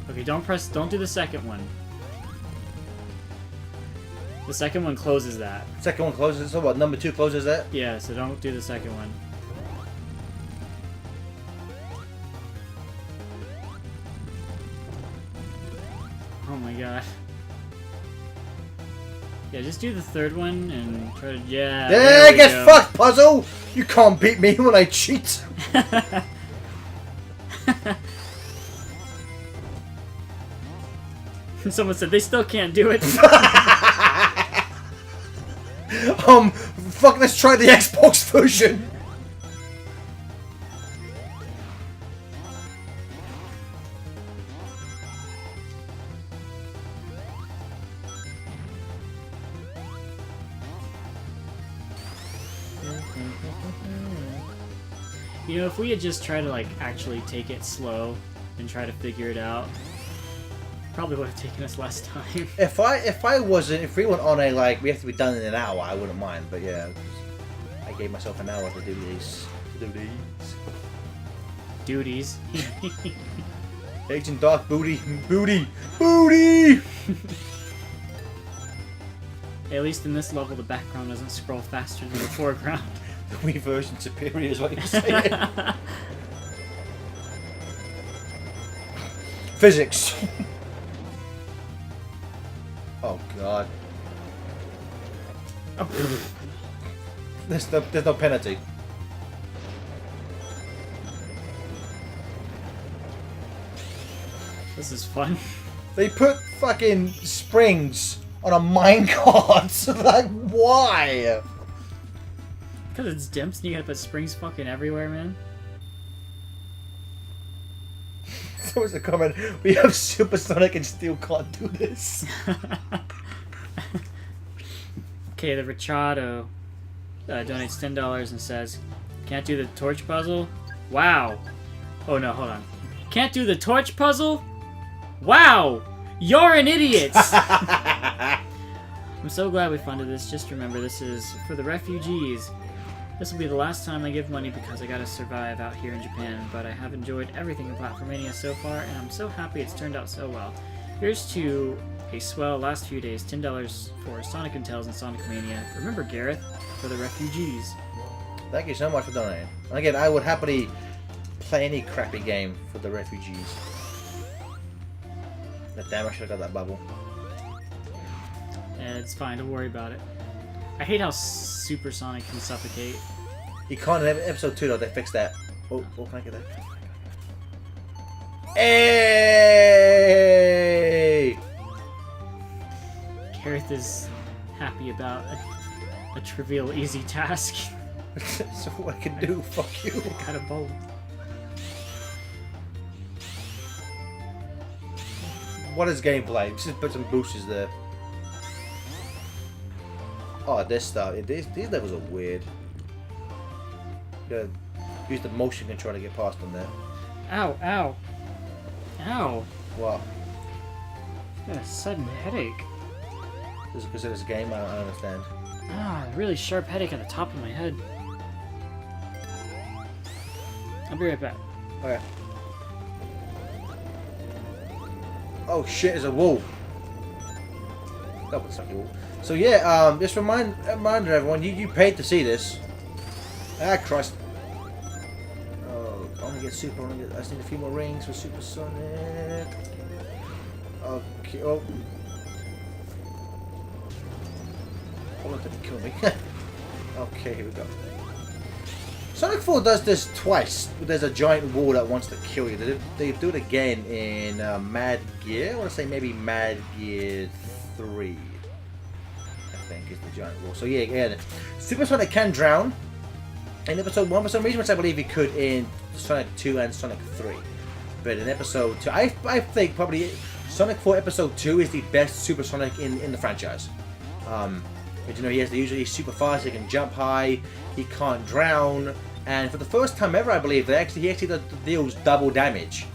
Okay, don't do the second one. The second one closes that. Second one closes. So what? Number 2 closes that. Yeah, so don't do the second one. Oh my god. Yeah, just do the third one and try to... Yeah, there get fucked, puzzle! You can't beat me when I cheat! Someone said they still can't do it. Fuck, let's try the Xbox version! You know, if we had just tried to, like, actually take it slow and try to figure it out, Probably would have taken us less time. If we went on a like we have to be done in an hour, I wouldn't mind. But yeah, I gave myself an hour to do these. Duties. Agent Dark booty. Hey, At least in this level, the background doesn't scroll faster than the foreground. the Wii version superior is what you're saying. Physics. Oh god. Oh. There's no penalty. This is fun. They put fucking springs on a minecart. Like, why? Because it's dimps and you gotta put springs fucking everywhere, man. So was a comment. We have Supersonic and still can't do this. Okay, the Richado donates $10 and says, "Can't do the torch puzzle? Wow." Oh no, hold on. Can't do the torch puzzle? Wow! You're an idiot! I'm so glad we funded this. Just remember, this is for the refugees. This will be the last time I give money because I gotta survive out here in Japan, but I have enjoyed everything in Platformania so far, and I'm so happy it's turned out so well. Here's to a swell last few days, $10 for Sonic and Tails and Sonic Mania. Remember, Gareth, for the refugees. Thank you so much for donating. And again, I would happily play any crappy game for the refugees. But damn, I should have got that bubble. Yeah, it's fine, don't worry about it. I hate how Super Sonic can suffocate. You can't in episode 2 though, they fixed that. Oh, can I get that? Hey! Gareth is happy about a trivial, easy task. That's all I can do, fuck you. Got a bowl. What is gameplay? Just put some boosters there. Oh, this stuff. These levels are weird. You gotta use the motion control to get past them there. Ow, ow. Ow. What? Got a sudden headache. This is because of this game? I don't understand. Ah, a really sharp headache on the top of my head. I'll be right back. Okay. Oh shit, there's a wall. That was a wall. So yeah, just reminder everyone, you paid to see this. Ah, Christ. Oh, I want to get super. I just need a few more rings for Super Sonic. Okay. Oh. Hold on, didn't kill me. Okay, here we go. Sonic 4 does this twice. There's a giant wall that wants to kill you. They do it again in Mad Gear. I want to say maybe Mad Gear 3. I think is the giant wall. So yeah, again, Super Sonic can drown. In episode 1, for some reason, which I believe he could in Sonic 2 and Sonic 3. But in episode 2, I think probably Sonic 4 episode 2 is the best Super Sonic in the franchise. But you know, he's super fast, he can jump high, he can't drown, and for the first time ever, I believe, he actually deals double damage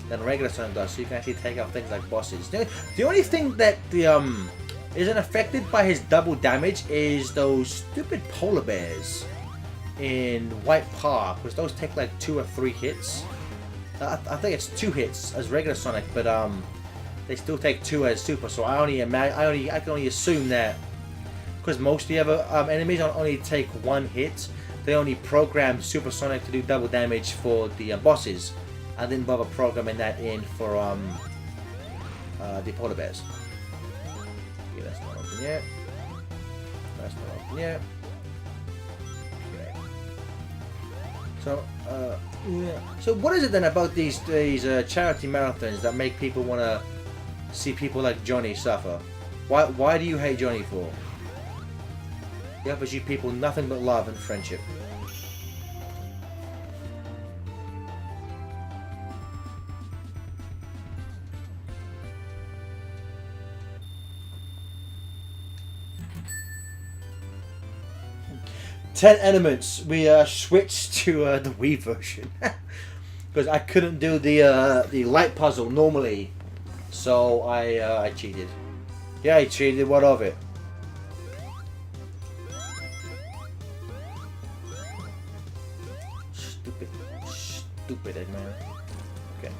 than regular Sonic does, so you can actually take out things like bosses. The only thing that isn't affected by his double damage is those stupid polar bears in White Park, because those take like 2 or 3 hits. I think it's 2 hits as regular Sonic, but they still take 2 as Super, so I can only assume that because most of the other enemies only take 1 hit, they only program Super Sonic to do double damage for the bosses. I didn't bother programming that in for the polar bears. Yeah, that's not open yet. That's not open yet. Okay. So, yeah. So what is it then about these charity marathons that make people want to see people like Johnny suffer? Why do you hate Johnny for? He offers you people nothing but love and friendship. Ten elements. We switched to the Wii version because I couldn't do the light puzzle normally So I cheated. Yeah, I cheated. What of it? Stupid Eggman. Okay.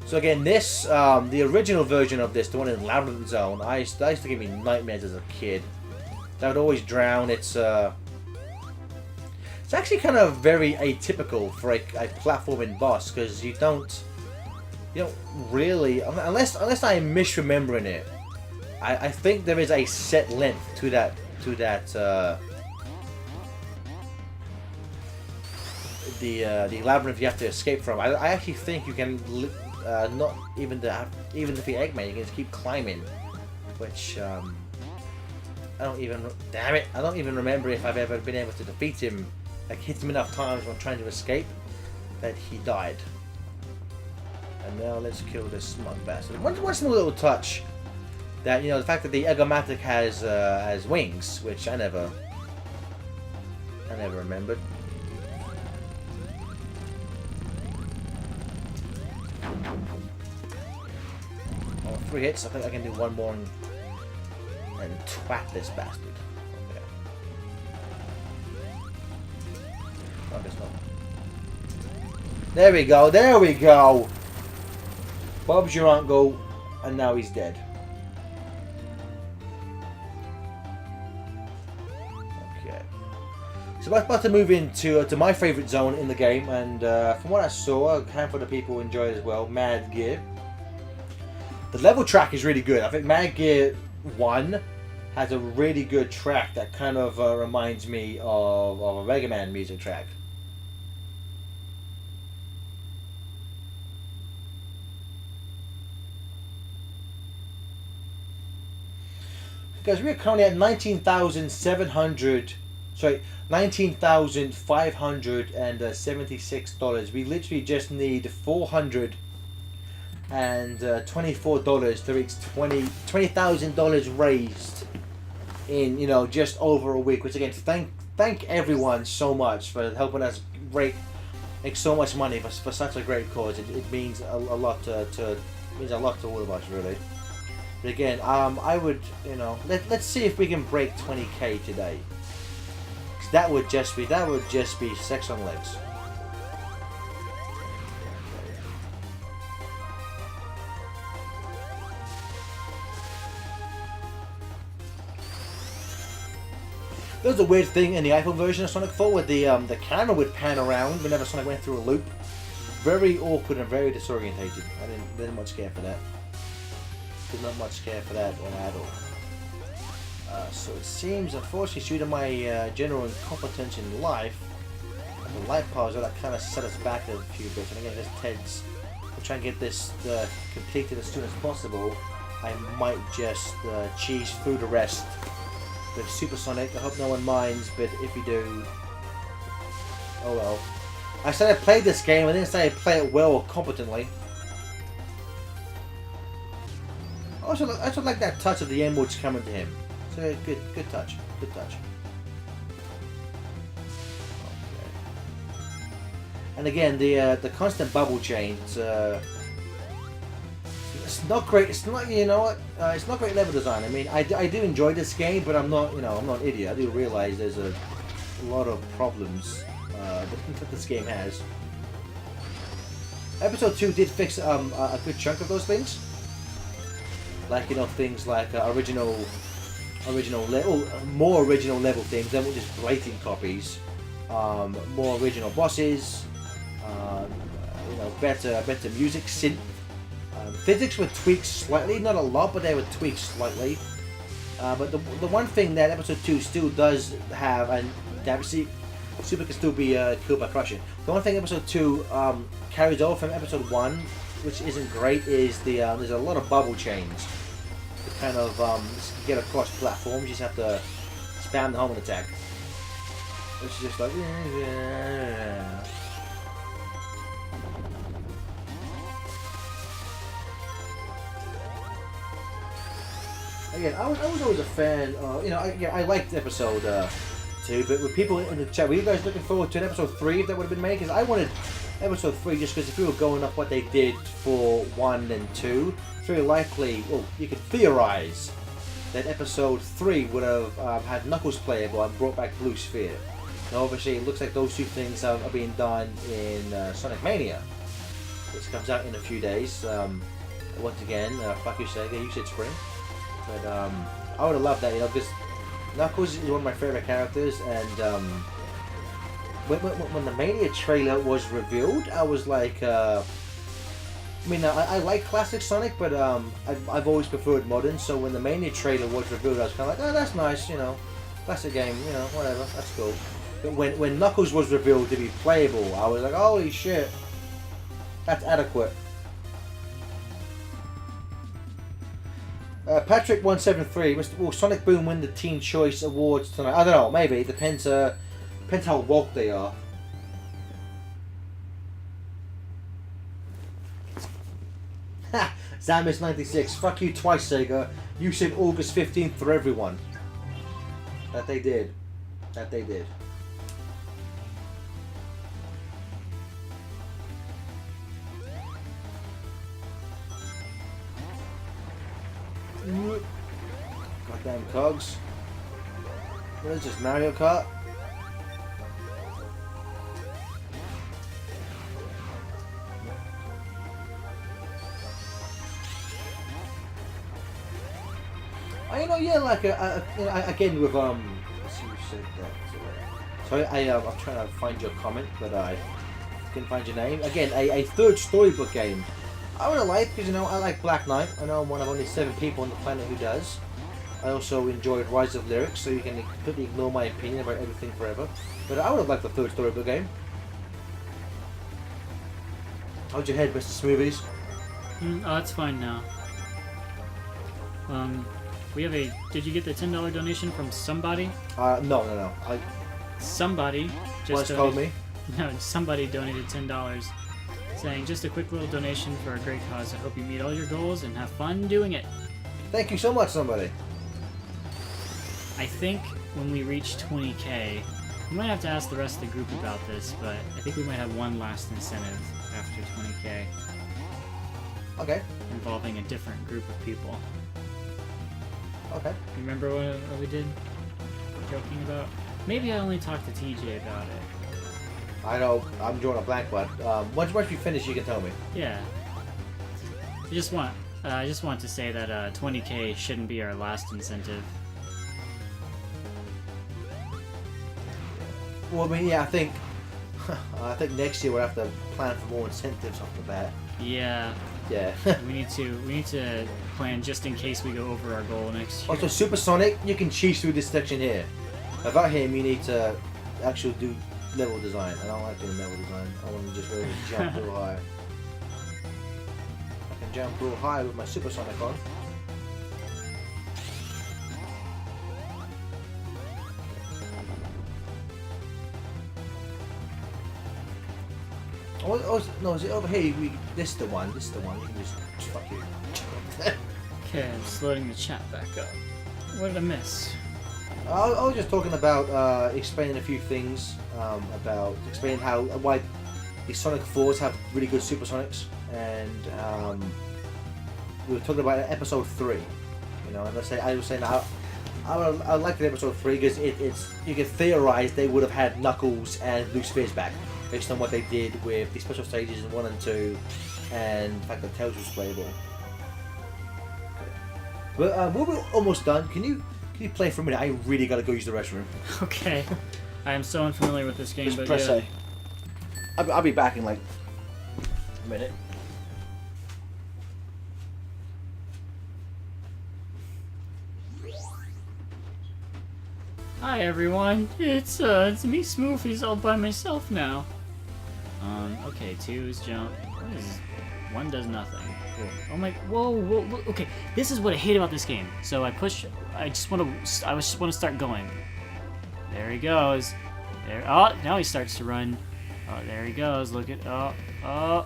So again, this, the original version of this, the one in Labyrinth Zone, I used to give me nightmares as a kid. I would always drown. It's actually kind of very atypical for a platforming boss, because you don't really, unless I'm misremembering it. I think there is a set length to that the labyrinth you have to escape from. I actually think you can not even defeat Eggman, you can just keep climbing, which I don't even remember if I've ever been able to defeat him, like hit him enough times when trying to escape that he died. And now let's kill this smug bastard. One small little touch, that the fact that the Eggomatic has wings, which I never remembered. Oh, 3 hits. I think I can do one more and twat this bastard. Okay. Oh, guess not. There we go. There we go. Bob's your uncle, and now he's dead. Okay. So we're about to move into to my favourite zone in the game, and from what I saw, a handful of people enjoyed it as well. Mad Gear. The level track is really good. I think Mad Gear 1 has a really good track that kind of reminds me of a Mega Man music track. Because we're currently at $19,576. We literally just need $424 to reach $20,000 raised in just over a week. Which again, thank everyone so much for helping us make so much money for such a great cause. It means a lot to all of us, really. But again, I would, let's see if we can break 20k today. 'Cause that would just be sex on legs. There was a weird thing in the iPhone version of Sonic 4 where the camera would pan around whenever Sonic went through a loop. Very awkward and very disorientated. I didn't much care for that. Did not much care for that at all. So it seems, unfortunately, due to my general incompetence in life, and the life puzzle, that kind of set us back a few bits. And again, this Ted's, we'll try and get this completed as soon as possible. I might just cheese through the rest with Super Sonic. I hope no one minds, but if you do, oh well. I said I played this game, I didn't say I play it well or competently. I also like that touch of the emeralds coming to him. It's a good touch. Good touch. Okay. And again, the constant bubble chains. It's not great. It's not, it's not great level design. I mean, I do enjoy this game, but I'm not, I'm not an idiot. I do realize there's a lot of problems that this game has. Episode 2 did fix a good chunk of those things. Like, things like more original level things. They weren't just blatant copies. More original bosses. Better music, synth. Physics were tweaked slightly, not a lot, but they were tweaked slightly. But the one thing that episode 2 still does have, and see, Super can still be killed by crushing. The one thing episode 2 carries over from episode 1, which isn't great, is there's a lot of bubble chains to kind of get across platforms. You just have to spam the homing attack, which is just like. Again, I was always a fan. I liked episode 2, but with people in the chat, were you guys looking forward to an episode 3 if that would have been made? Because I wanted episode 3, just because if we were going off what they did for 1 and 2, it's very likely, well, you could theorize that episode 3 would have had Knuckles playable and brought back Blue Sphere. Now obviously it looks like those two things are being done in Sonic Mania, which comes out in a few days. Once again, fuck you Sega, you said spring. But I would have loved that, because Knuckles is one of my favorite characters, and when the Mania trailer was revealed, I was like, I like classic Sonic, but I've always preferred modern, so when the Mania trailer was revealed, I was kind of like, oh, that's nice, classic game, whatever, that's cool. But when Knuckles was revealed to be playable, I was like, holy shit, that's adequate. Patrick173, will Sonic Boom win the Teen Choice Awards tonight? I don't know, maybe. It depends how woke they are. Ha! Zamis96, fuck you twice, Sega. You said August 15th for everyone. That they did. That they did. Goddamn cogs. What is this, Mario Kart? Yeah, like again with let's see who said that. So I'm trying to find your comment, but I couldn't find your name. Again, a third storybook game. I would have liked, because I like Black Knight. I know I'm one of only 7 people on the planet who does. I also enjoyed Rise of Lyrics, so you can completely ignore my opinion about everything forever. But I would have liked the third storybook game. How's your head, Mr. Smoothies? Oh, it's fine now. We have a. Did you get the $10 donation from somebody? No. Somebody just told me. No, somebody donated $10, saying just a quick little donation for a great cause. I hope you meet all your goals and have fun doing it. Thank you so much, somebody. I think when we reach 20K, we might have to ask the rest of the group about this, but I think we might have one last incentive after 20K. Okay. Involving a different group of people. Okay. Remember what we did? Joking about? Maybe I only talked to TJ about it. I know, I'm drawing a blank, but once you finish, you can tell me. Yeah. I just want to say that 20K shouldn't be our last incentive. Well, I think next year we'll have to plan for more incentives off the bat. Yeah. Yeah. we need to plan just in case we go over our goal next year. Also, Supersonic, you can cheese through this section here. About him, you need to actually do level design. I don't like doing level design. I want to just really jump real high. I can jump real high with my Supersonic on. No, is it over here? This is the one. You can just fuck you. Okay, I'm just loading the chat back up. What did I miss? I was just talking about explaining a few things explaining why the Sonic 4s have really good supersonics, and we were talking about episode 3. And I was saying I liked episode 3 because it's you can theorize they would have had Knuckles and Blue Spheres back based on what they did with the special stages in 1 and 2, and the fact that Tails was playable. But we're almost done. Can you play for a minute? I really gotta go use the restroom. Okay. I am so unfamiliar with this game, Just but press yeah. A. I'll be back in like a minute. Hi everyone, it's me Smoothies all by myself now. Okay, 2 is jump. 1 does nothing. Cool. Oh my, whoa, okay. This is what I hate about this game. So I just want to start going. There he goes. There, oh, now he starts to run. Oh, there he goes. Look at, oh,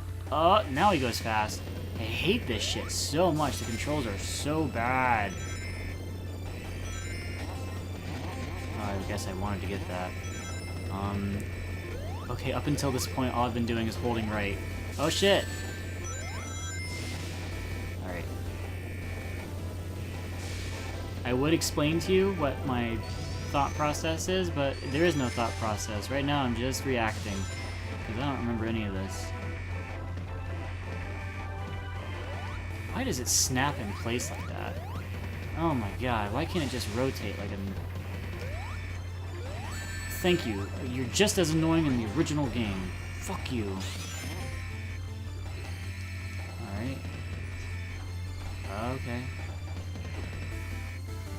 now he goes fast. I hate this shit so much. The controls are so bad. Oh, I guess I wanted to get that. Okay, up until this point, all I've been doing is holding right. Oh shit! Alright. I would explain to you what my thought process is, but there is no thought process. Right now I'm just reacting, because I don't remember any of this. Why does it snap in place like that? Oh my god, why can't it just rotate like a... Thank you. You're just as annoying in the original game. Fuck you. Alright. Okay.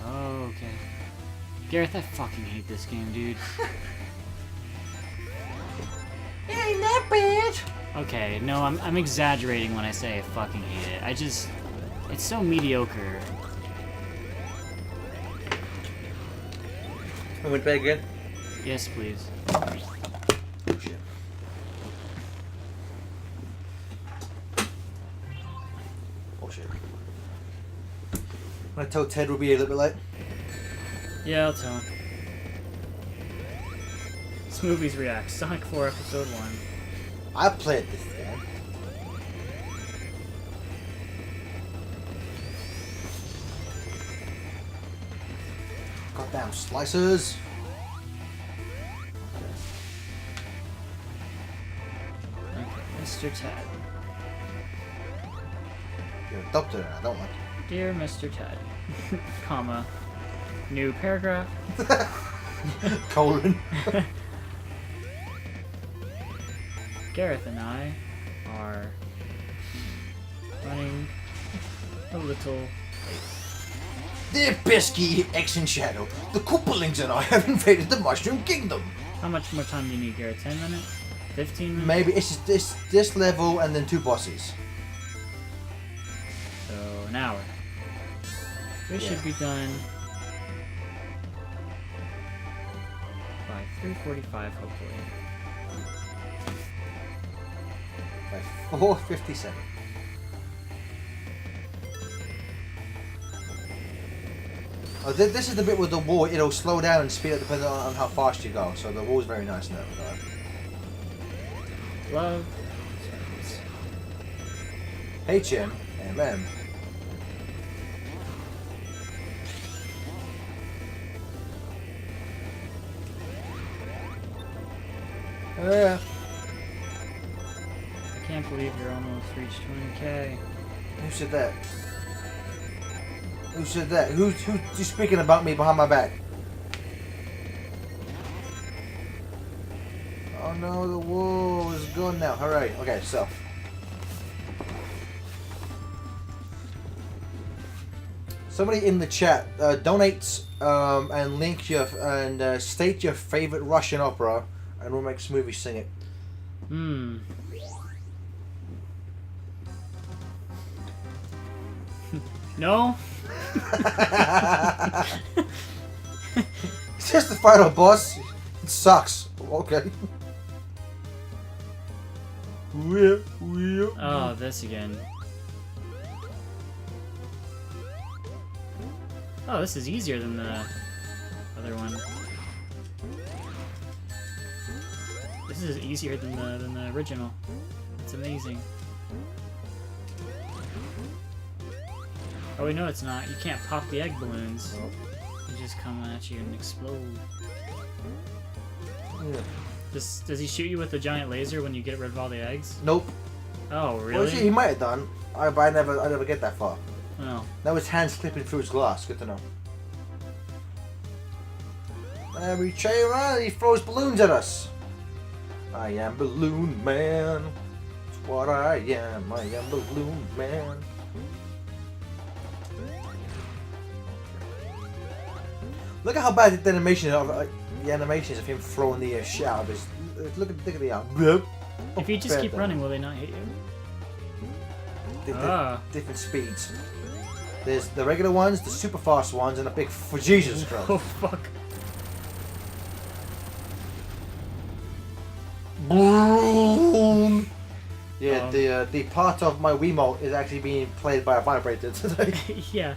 Okay. Gareth, I fucking hate this game, dude. It ain't that bad. Okay, no, I'm exaggerating when I say I fucking hate it. It's so mediocre. I went back again. Yes, please. Oh shit. Oh shit. I told Ted we'll be a little bit late. Yeah, I'll tell him. Smoothies React, Sonic 4 Episode 1. I played this game. Goddamn slicers. Okay, Mr. Tad. You're a doctor, I don't like you. Dear Mr. Tad, comma, new paragraph. Colon. Gareth and I are running a little late. Dear Pesky, X and Shadow, the Koopalings and I have invaded the Mushroom Kingdom. How much more time do you need, Gareth? 10 minutes? 15 minutes? Maybe it's just this level and then 2 bosses. So, an hour. We should be done by 3:45, hopefully. By 4:57. Oh, this is the bit with the wall. It'll slow down and speed up depending on how fast you go. So the wall's very nice in that regard. Love. HM and M. Yeah. I can't believe you're almost reached 20k. Who said that? Who said that? Who's speaking about me behind my back? Oh no, the wall is gone now. Hooray. Okay, so. Somebody in the chat donate and link your and state your favorite Russian opera, and we'll make Smoothie sing it. No? It's just the final boss. It sucks. Okay. Oh, this again. Oh, this is easier than the other one. This is easier than the original. It's amazing. Oh wait, no, it's not. You can't pop the egg balloons. Nope. They just come at you and explode. Yeah. Does he shoot you with a giant laser when you get rid of all the eggs? Nope. Oh, Well, really? he might have done. But I never get that far. Oh. Now his hand's clipping through his glass. Good to know. Every chain around, he throws balloons at us. I am Balloon Man. That's what I am. I am Balloon Man. Look at how bad the animation of the animations of him throwing the shit out of his. Look at the If you just keep running, will they not hit you? Different speeds. There's the regular ones, the super fast ones, and the big. For Jesus Christ! Oh fuck! Boom. Yeah, the part of my Wiimote is actually being played by a vibrator today. Yeah.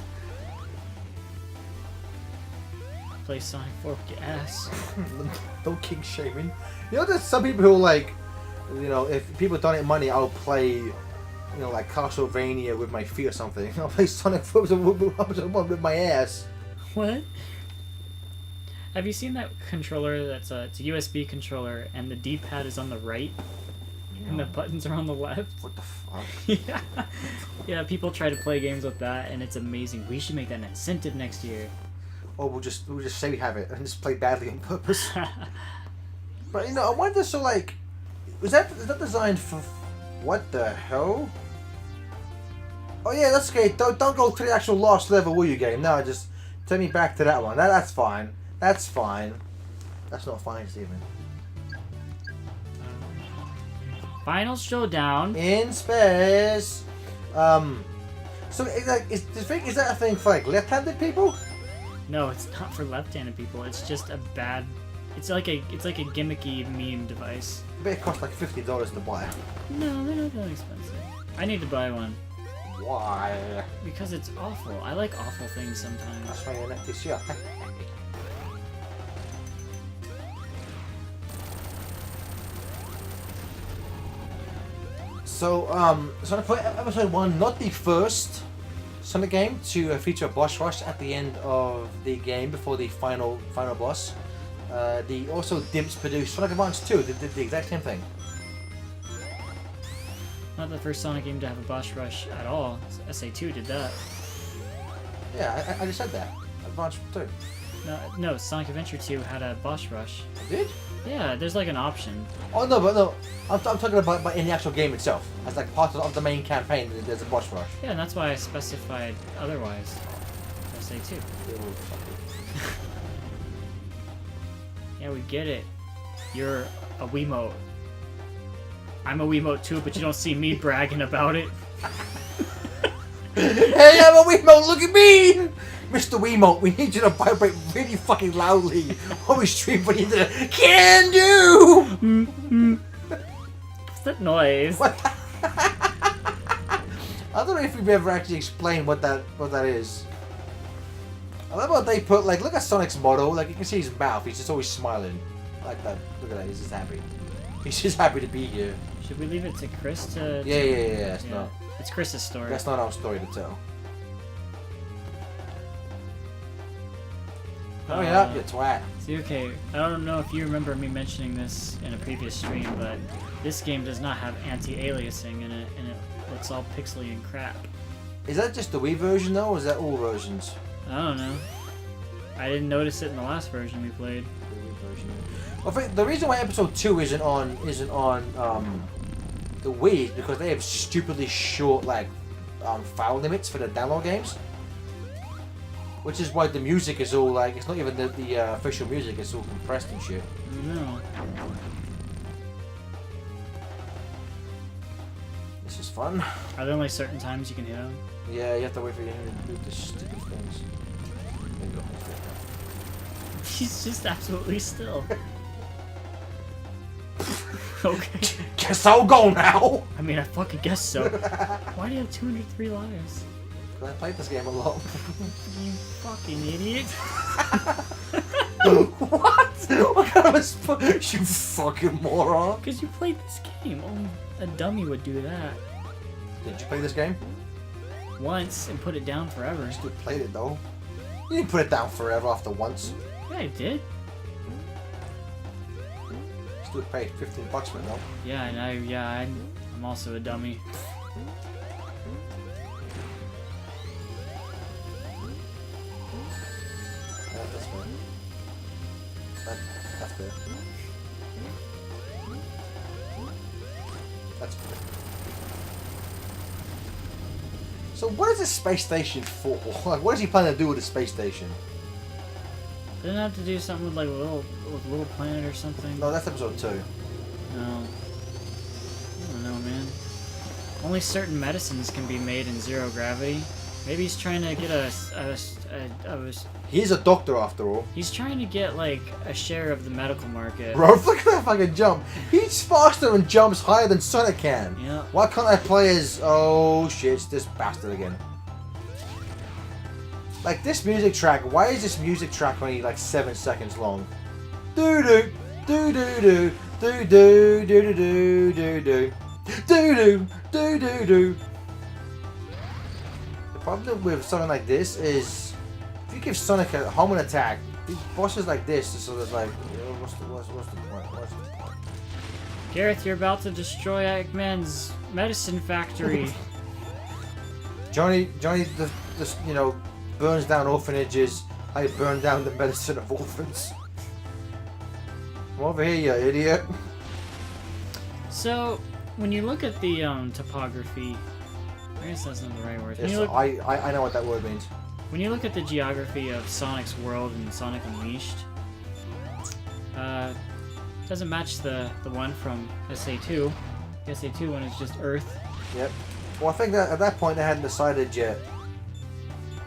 play Sonic 4 with your ass. Don't king shaming. You know, there's some people who like, you know, if people donate money, I'll play, you know, like Castlevania with my feet or something. I'll play Sonic 4 with my ass. What? Have you seen that controller it's a USB controller and the D-pad is on the right and the buttons are on the left? What the fuck? Yeah. Yeah, people try to play games with that and it's amazing. We should make that an incentive next year. Or we'll just say we have it and just play badly on purpose. But you know, I wonder, so like, is that designed for what the hell? Oh yeah, that's okay. Don't go to the actual last level, will you, game? No, just take me back to that one. That's fine. That's fine. That's not fine, Steven. Final showdown. In space. So is that a thing for like left-handed people? No, it's not for left-handed people. It's just a bad. It's like a gimmicky meme device. I bet it costs like $50 to buy. No, they're not that expensive. I need to buy one. Why? Because it's awful. I like awful things sometimes. That's why you're not this year. So, Sonic 4 Episode 1, not the first Sonic game to feature a boss rush at the end of the game before the final boss. The also Dimps produced Sonic Advance 2 did the exact same thing. Not the first Sonic game to have a boss rush at all. SA2 did that. Yeah, I just said that. Advance 2. No, Sonic Adventure 2 had a boss rush. It did? Yeah, there's like an option. Oh no, but no. I'm talking about in the actual game itself. As like part of the main campaign, there's a boss rush. Yeah, and that's why I specified otherwise. SA2. Yeah, we get it. You're a Wiimote. I'm a Wiimote too, but you don't see me bragging about it. Hey, I'm a Wiimote, look at me! Mr. Wiimote, we need you to vibrate really fucking loudly while we stream for you to can do! What's that noise? What? I don't know if we've ever actually explained what that is. I love how they put, like, look at Sonic's model, like, you can see his mouth, he's just always smiling. Like that, look at that, he's just happy. He's just happy to be here. Should we leave it to Chris to... Yeah, not. It's Chris's story. That's not our story to tell. Oh yeah, you twat. See, okay, I don't know if you remember me mentioning this in a previous stream, but this game does not have anti-aliasing in it, and it looks all pixely and crap. Is that just the Wii version though, or is that all versions? I don't know. I didn't notice it in the last version we played. The Wii version. I think the reason why Episode 2 isn't on the Wii is because they have stupidly short like file limits for the download games. Which is why the music is all like, it's not even the official music, it's all compressed and shit. No. This is fun. Are there only certain times you can hit them? Yeah, you have to wait for him to do the stupid things. There you go. He's just absolutely still. Okay. Guess I'll go now! I mean, I fucking guess so. Why do you have 203 lives? I played this game a lot. You fucking idiot. What? What kind of a you fucking moron? Because you played this game. Only a dummy would do that. Did you play this game? Once and put it down forever. You still played it though. You didn't put it down forever after once. Yeah, I did. You still paid $15 for it though. Yeah, and I'm also a dummy. That's fair. That's fair. That's fair. So what is this space station for? Like, what is he planning to do with the space station? Didn't it have to do something with like a little planet or something? No, that's episode 2. No. I don't know, man. Only certain medicines can be made in zero gravity. Maybe he's trying to get He's a doctor after all. He's trying to get like a share of the medical market. Bro, look at that fucking jump. He's faster and jumps higher than Sonic can. Yeah. Why can't I play as... Oh shit, it's this bastard again. Like this music track, why is this music track only like 7 seconds long? Do do do do do do do do do do do do do do do. The problem with something like this is if you give Sonic a homing attack, these bosses like this are sort of like, what's the point? What's the point? Gareth, you're about to destroy Eggman's medicine factory. Johnny, the burns down orphanages. I burn down the medicine of orphans. Come over here, you idiot. So, when you look at the topography, I guess that's not the right word. Yes, I know what that word means. When you look at the geography of Sonic's world and Sonic Unleashed, doesn't match the one from SA2. The SA2 one is just Earth. Yep. Well, I think that at that point they hadn't decided yet.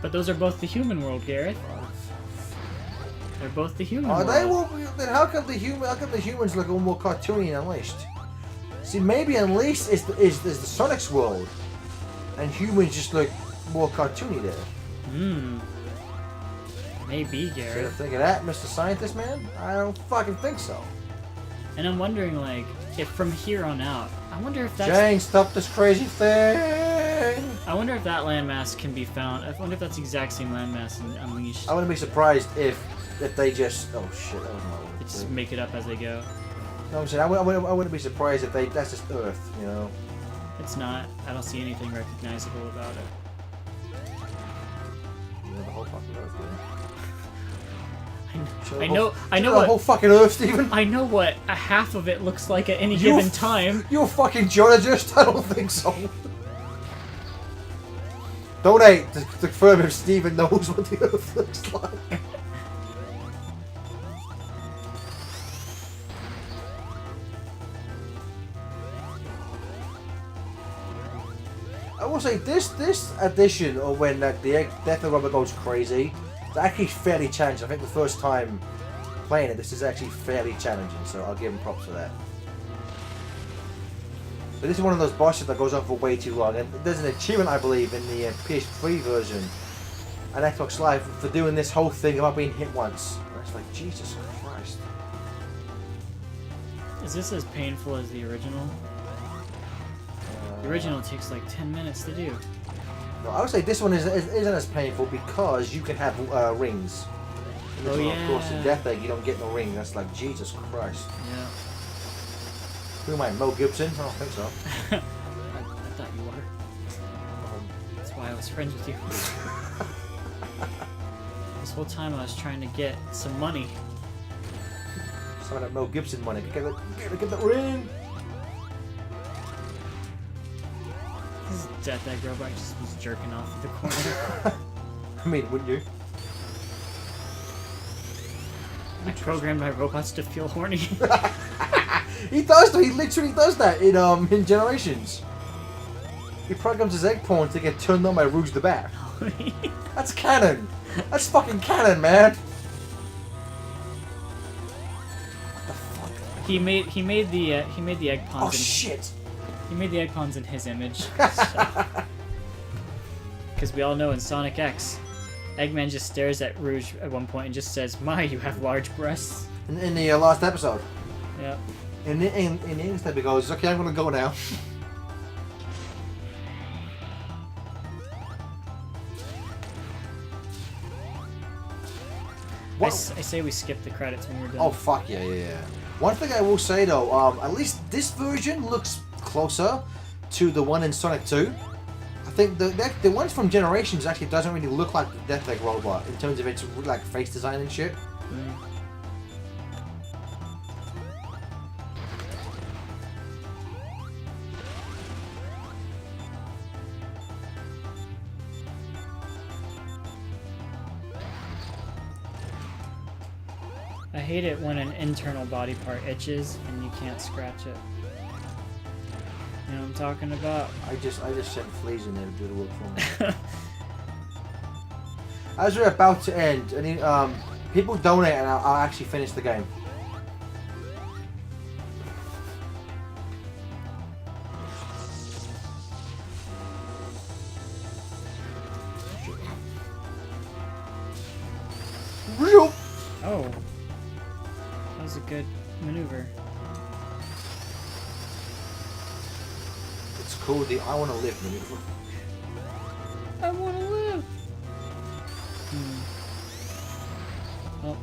But those are both the human world, Gareth. They're both the human world. They will. Then how come the humans look all more cartoony in Unleashed? See, maybe Unleashed is the Sonic's world, and humans just look more cartoony there. Maybe, Should have Gareth. think of that, Mr. Scientist Man. I don't fucking think so. And I'm wondering, like, if from here on out, I wonder if that's... Jane, stop this crazy thing! I wonder if that landmass can be found. I wonder if that's the exact same landmass in Unleashed. I wouldn't be surprised if they just... Oh shit, that was my word. They just make it up as they go. No, I'm saying I wouldn't be surprised if that's just Earth, you know. It's not. I don't see anything recognizable about it. You know the whole fucking Earth, I know the what whole fucking Earth, Steven. I know what a half of it looks like at any given time. You're a fucking geologist? I don't think so. Donate to confirm if Steven knows what the Earth looks like. I will say this edition, or when the Death of Rubber goes crazy, it's actually fairly challenging. I think the first time playing it, this is actually fairly challenging, so I'll give him props for that. But this is one of those bosses that goes on for way too long, and there's an achievement, I believe, in the PS3 version and Xbox Live for doing this whole thing without being hit once. And it's like, Jesus Christ. Is this as painful as the original? The original takes like 10 minutes to do. No, I would say this one isn't as painful because you can have rings. In this one, yeah. Of course, in Death Egg, you don't get no ring. That's like, Jesus Christ. Yeah. Who am I, Mel Gibson? I don't think so. I thought you were. That's why I was friends with you. This whole time I was trying to get some money. Some of that Mel Gibson money. Get that ring! This Death Egg robot just was jerking off at the corner. I mean, wouldn't you? I programmed my robots to feel horny. He does though, he literally does that in Generations. He programs his egg porn to get turned on by Rouge the Bat. That's canon! That's fucking canon, man! What the fuck? He made the egg pawns. Oh shit! He made the egg pawns in his image. Because we all know in Sonic X, Eggman just stares at Rouge at one point and just says, "My, you have large breasts." In the last episode. Yep. In the English type, he goes, "Okay, I'm gonna go now." I say we skip the credits when we're done. Oh fuck yeah. One thing I will say though, at least this version looks closer to the one in Sonic 2. I think the ones from Generations actually doesn't really look like the Death Egg robot in terms of its like face design and shit. I hate it when an internal body part itches and you can't scratch it. You know what I'm talking about? I just sent fleas in there to do the work for me. As we're about to end, people donate and I'll actually finish the game. was a good maneuver. It's called the I Want to Live maneuver. I want to live! Oh.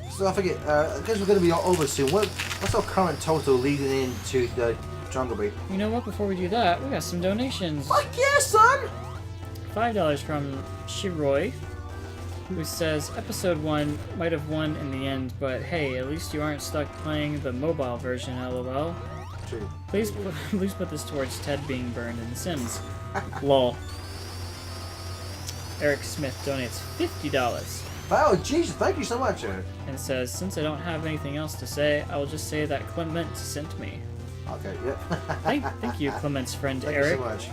So I forget, I guess we're going to be over soon. What's our current total leading into the Jungle Beat? You know what? Before we do that, we got some donations. Fuck yeah, son! $5 from Shiroi, who says, Episode 1 might have won in the end, but hey, at least you aren't stuck playing the mobile version, lol. True. Please put this towards Ted being burned in The Sims. Lol. Eric Smith donates $50 Oh, Jesus, thank you so much, Eric. and says, since I don't have anything else to say, I will just say that Clement sent me. Okay, yep. Thank you, Clement's friend Thank Eric. you so much.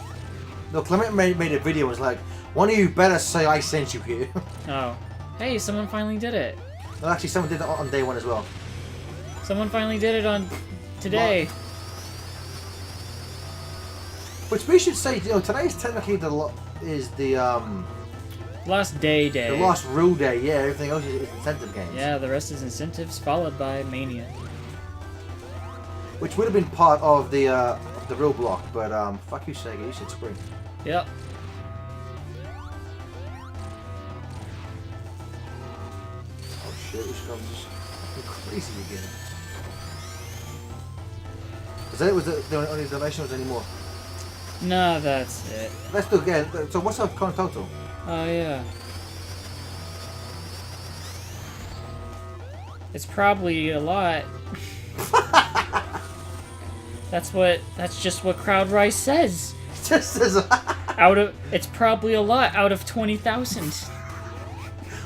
No, Clement made a video, was like, one of you better say I sent you here. Oh. Hey, someone finally did it. Well, actually, someone did it on day one as well. Someone finally did it on today. Which we should say, you know, today is technically the Last day. the last real day. Yeah, everything else is incentive games. Yeah, the rest is incentives, followed by Mania. Which would have been part of the real block, but fuck you, Sega, you should spring. Yep. Oh shit, this comes crazy again. Was the only donation, or was there any more? No, that's it. Let's do it again. So what's our current total? Oh, yeah. It's probably a lot. That's just what CrowdRice says. Just as It's probably a lot out of 20,000.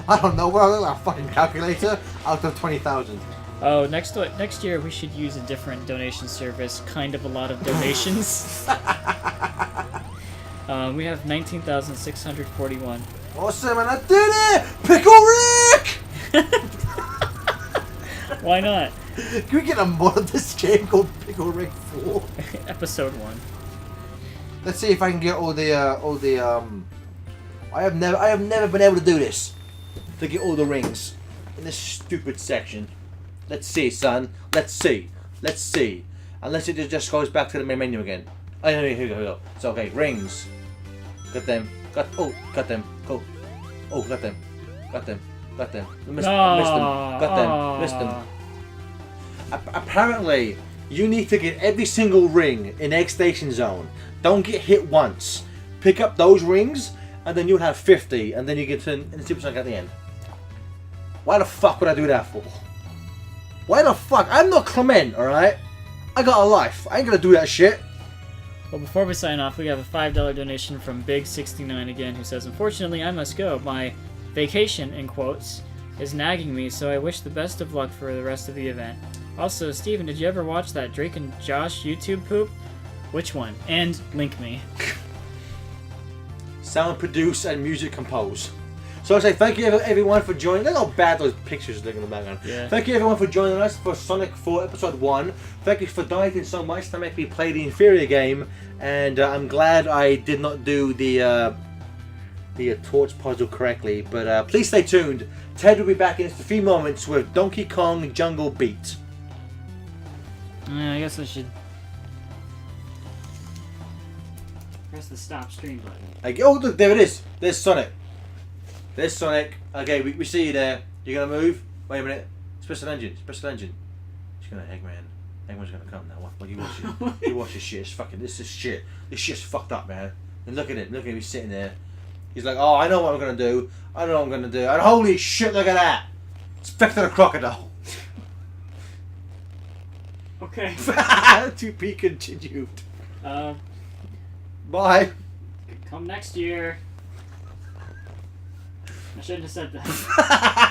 I don't know. Well, I look like a fucking calculator out of 20,000. Oh, next year we should use a different donation service. Kind of a lot of donations. We have 19,641. Awesome, and I did it! Pickle Rick! Why not? Can we get a mod of this game called Pickle Rick 4? Episode 1. Let's see if I can get all the I have never been able to do this. To get all the rings in this stupid section. Let's see, son. Let's see. Unless it just goes back to the main menu again. Oh, here we go. So okay, rings. Got them. Got them. Go. Oh, got them. Missed them. Missed them. Apparently, you need to get every single ring in Egg Station Zone. Don't get hit once. Pick up those rings, and then you'll have 50, and then you get in the Super Sonic at the end. Why the fuck would I do that for? Why the fuck? I'm not Clement, alright? I got a life. I ain't gonna do that shit. Well, before we sign off, we have a $5 donation from Big69 again, who says, unfortunately, I must go. My vacation, in quotes, is nagging me, so I wish the best of luck for the rest of the event. Also, Steven, did you ever watch that Drake and Josh YouTube poop? Which one? And link me. Sound produce and music compose. So I say thank you everyone for joining. Look how bad those pictures look in the background. Yeah. Thank you everyone for joining us for Sonic 4 Episode 1. Thank you for donating so much to make me play the inferior game. And I'm glad I did not do the torch puzzle correctly. But please stay tuned. Ted will be back in just a few moments with Donkey Kong Jungle Beat. I guess I should press the stop stream button. Oh, look, there it is. There's Sonic. Okay, we see you there. You're gonna move? Wait a minute. Special engine. She's gonna Eggman. Eggman's gonna come now. Well, you watch it. You watch this shit. It's fucking. This is shit. This shit's fucked up, man. And look at it. Look at him sitting there. He's like, oh, I know what I'm gonna do. And holy shit, look at that. It's Vector the Crocodile. Okay. To be continued. Uh, Bye. Come next year. I shouldn't have said that.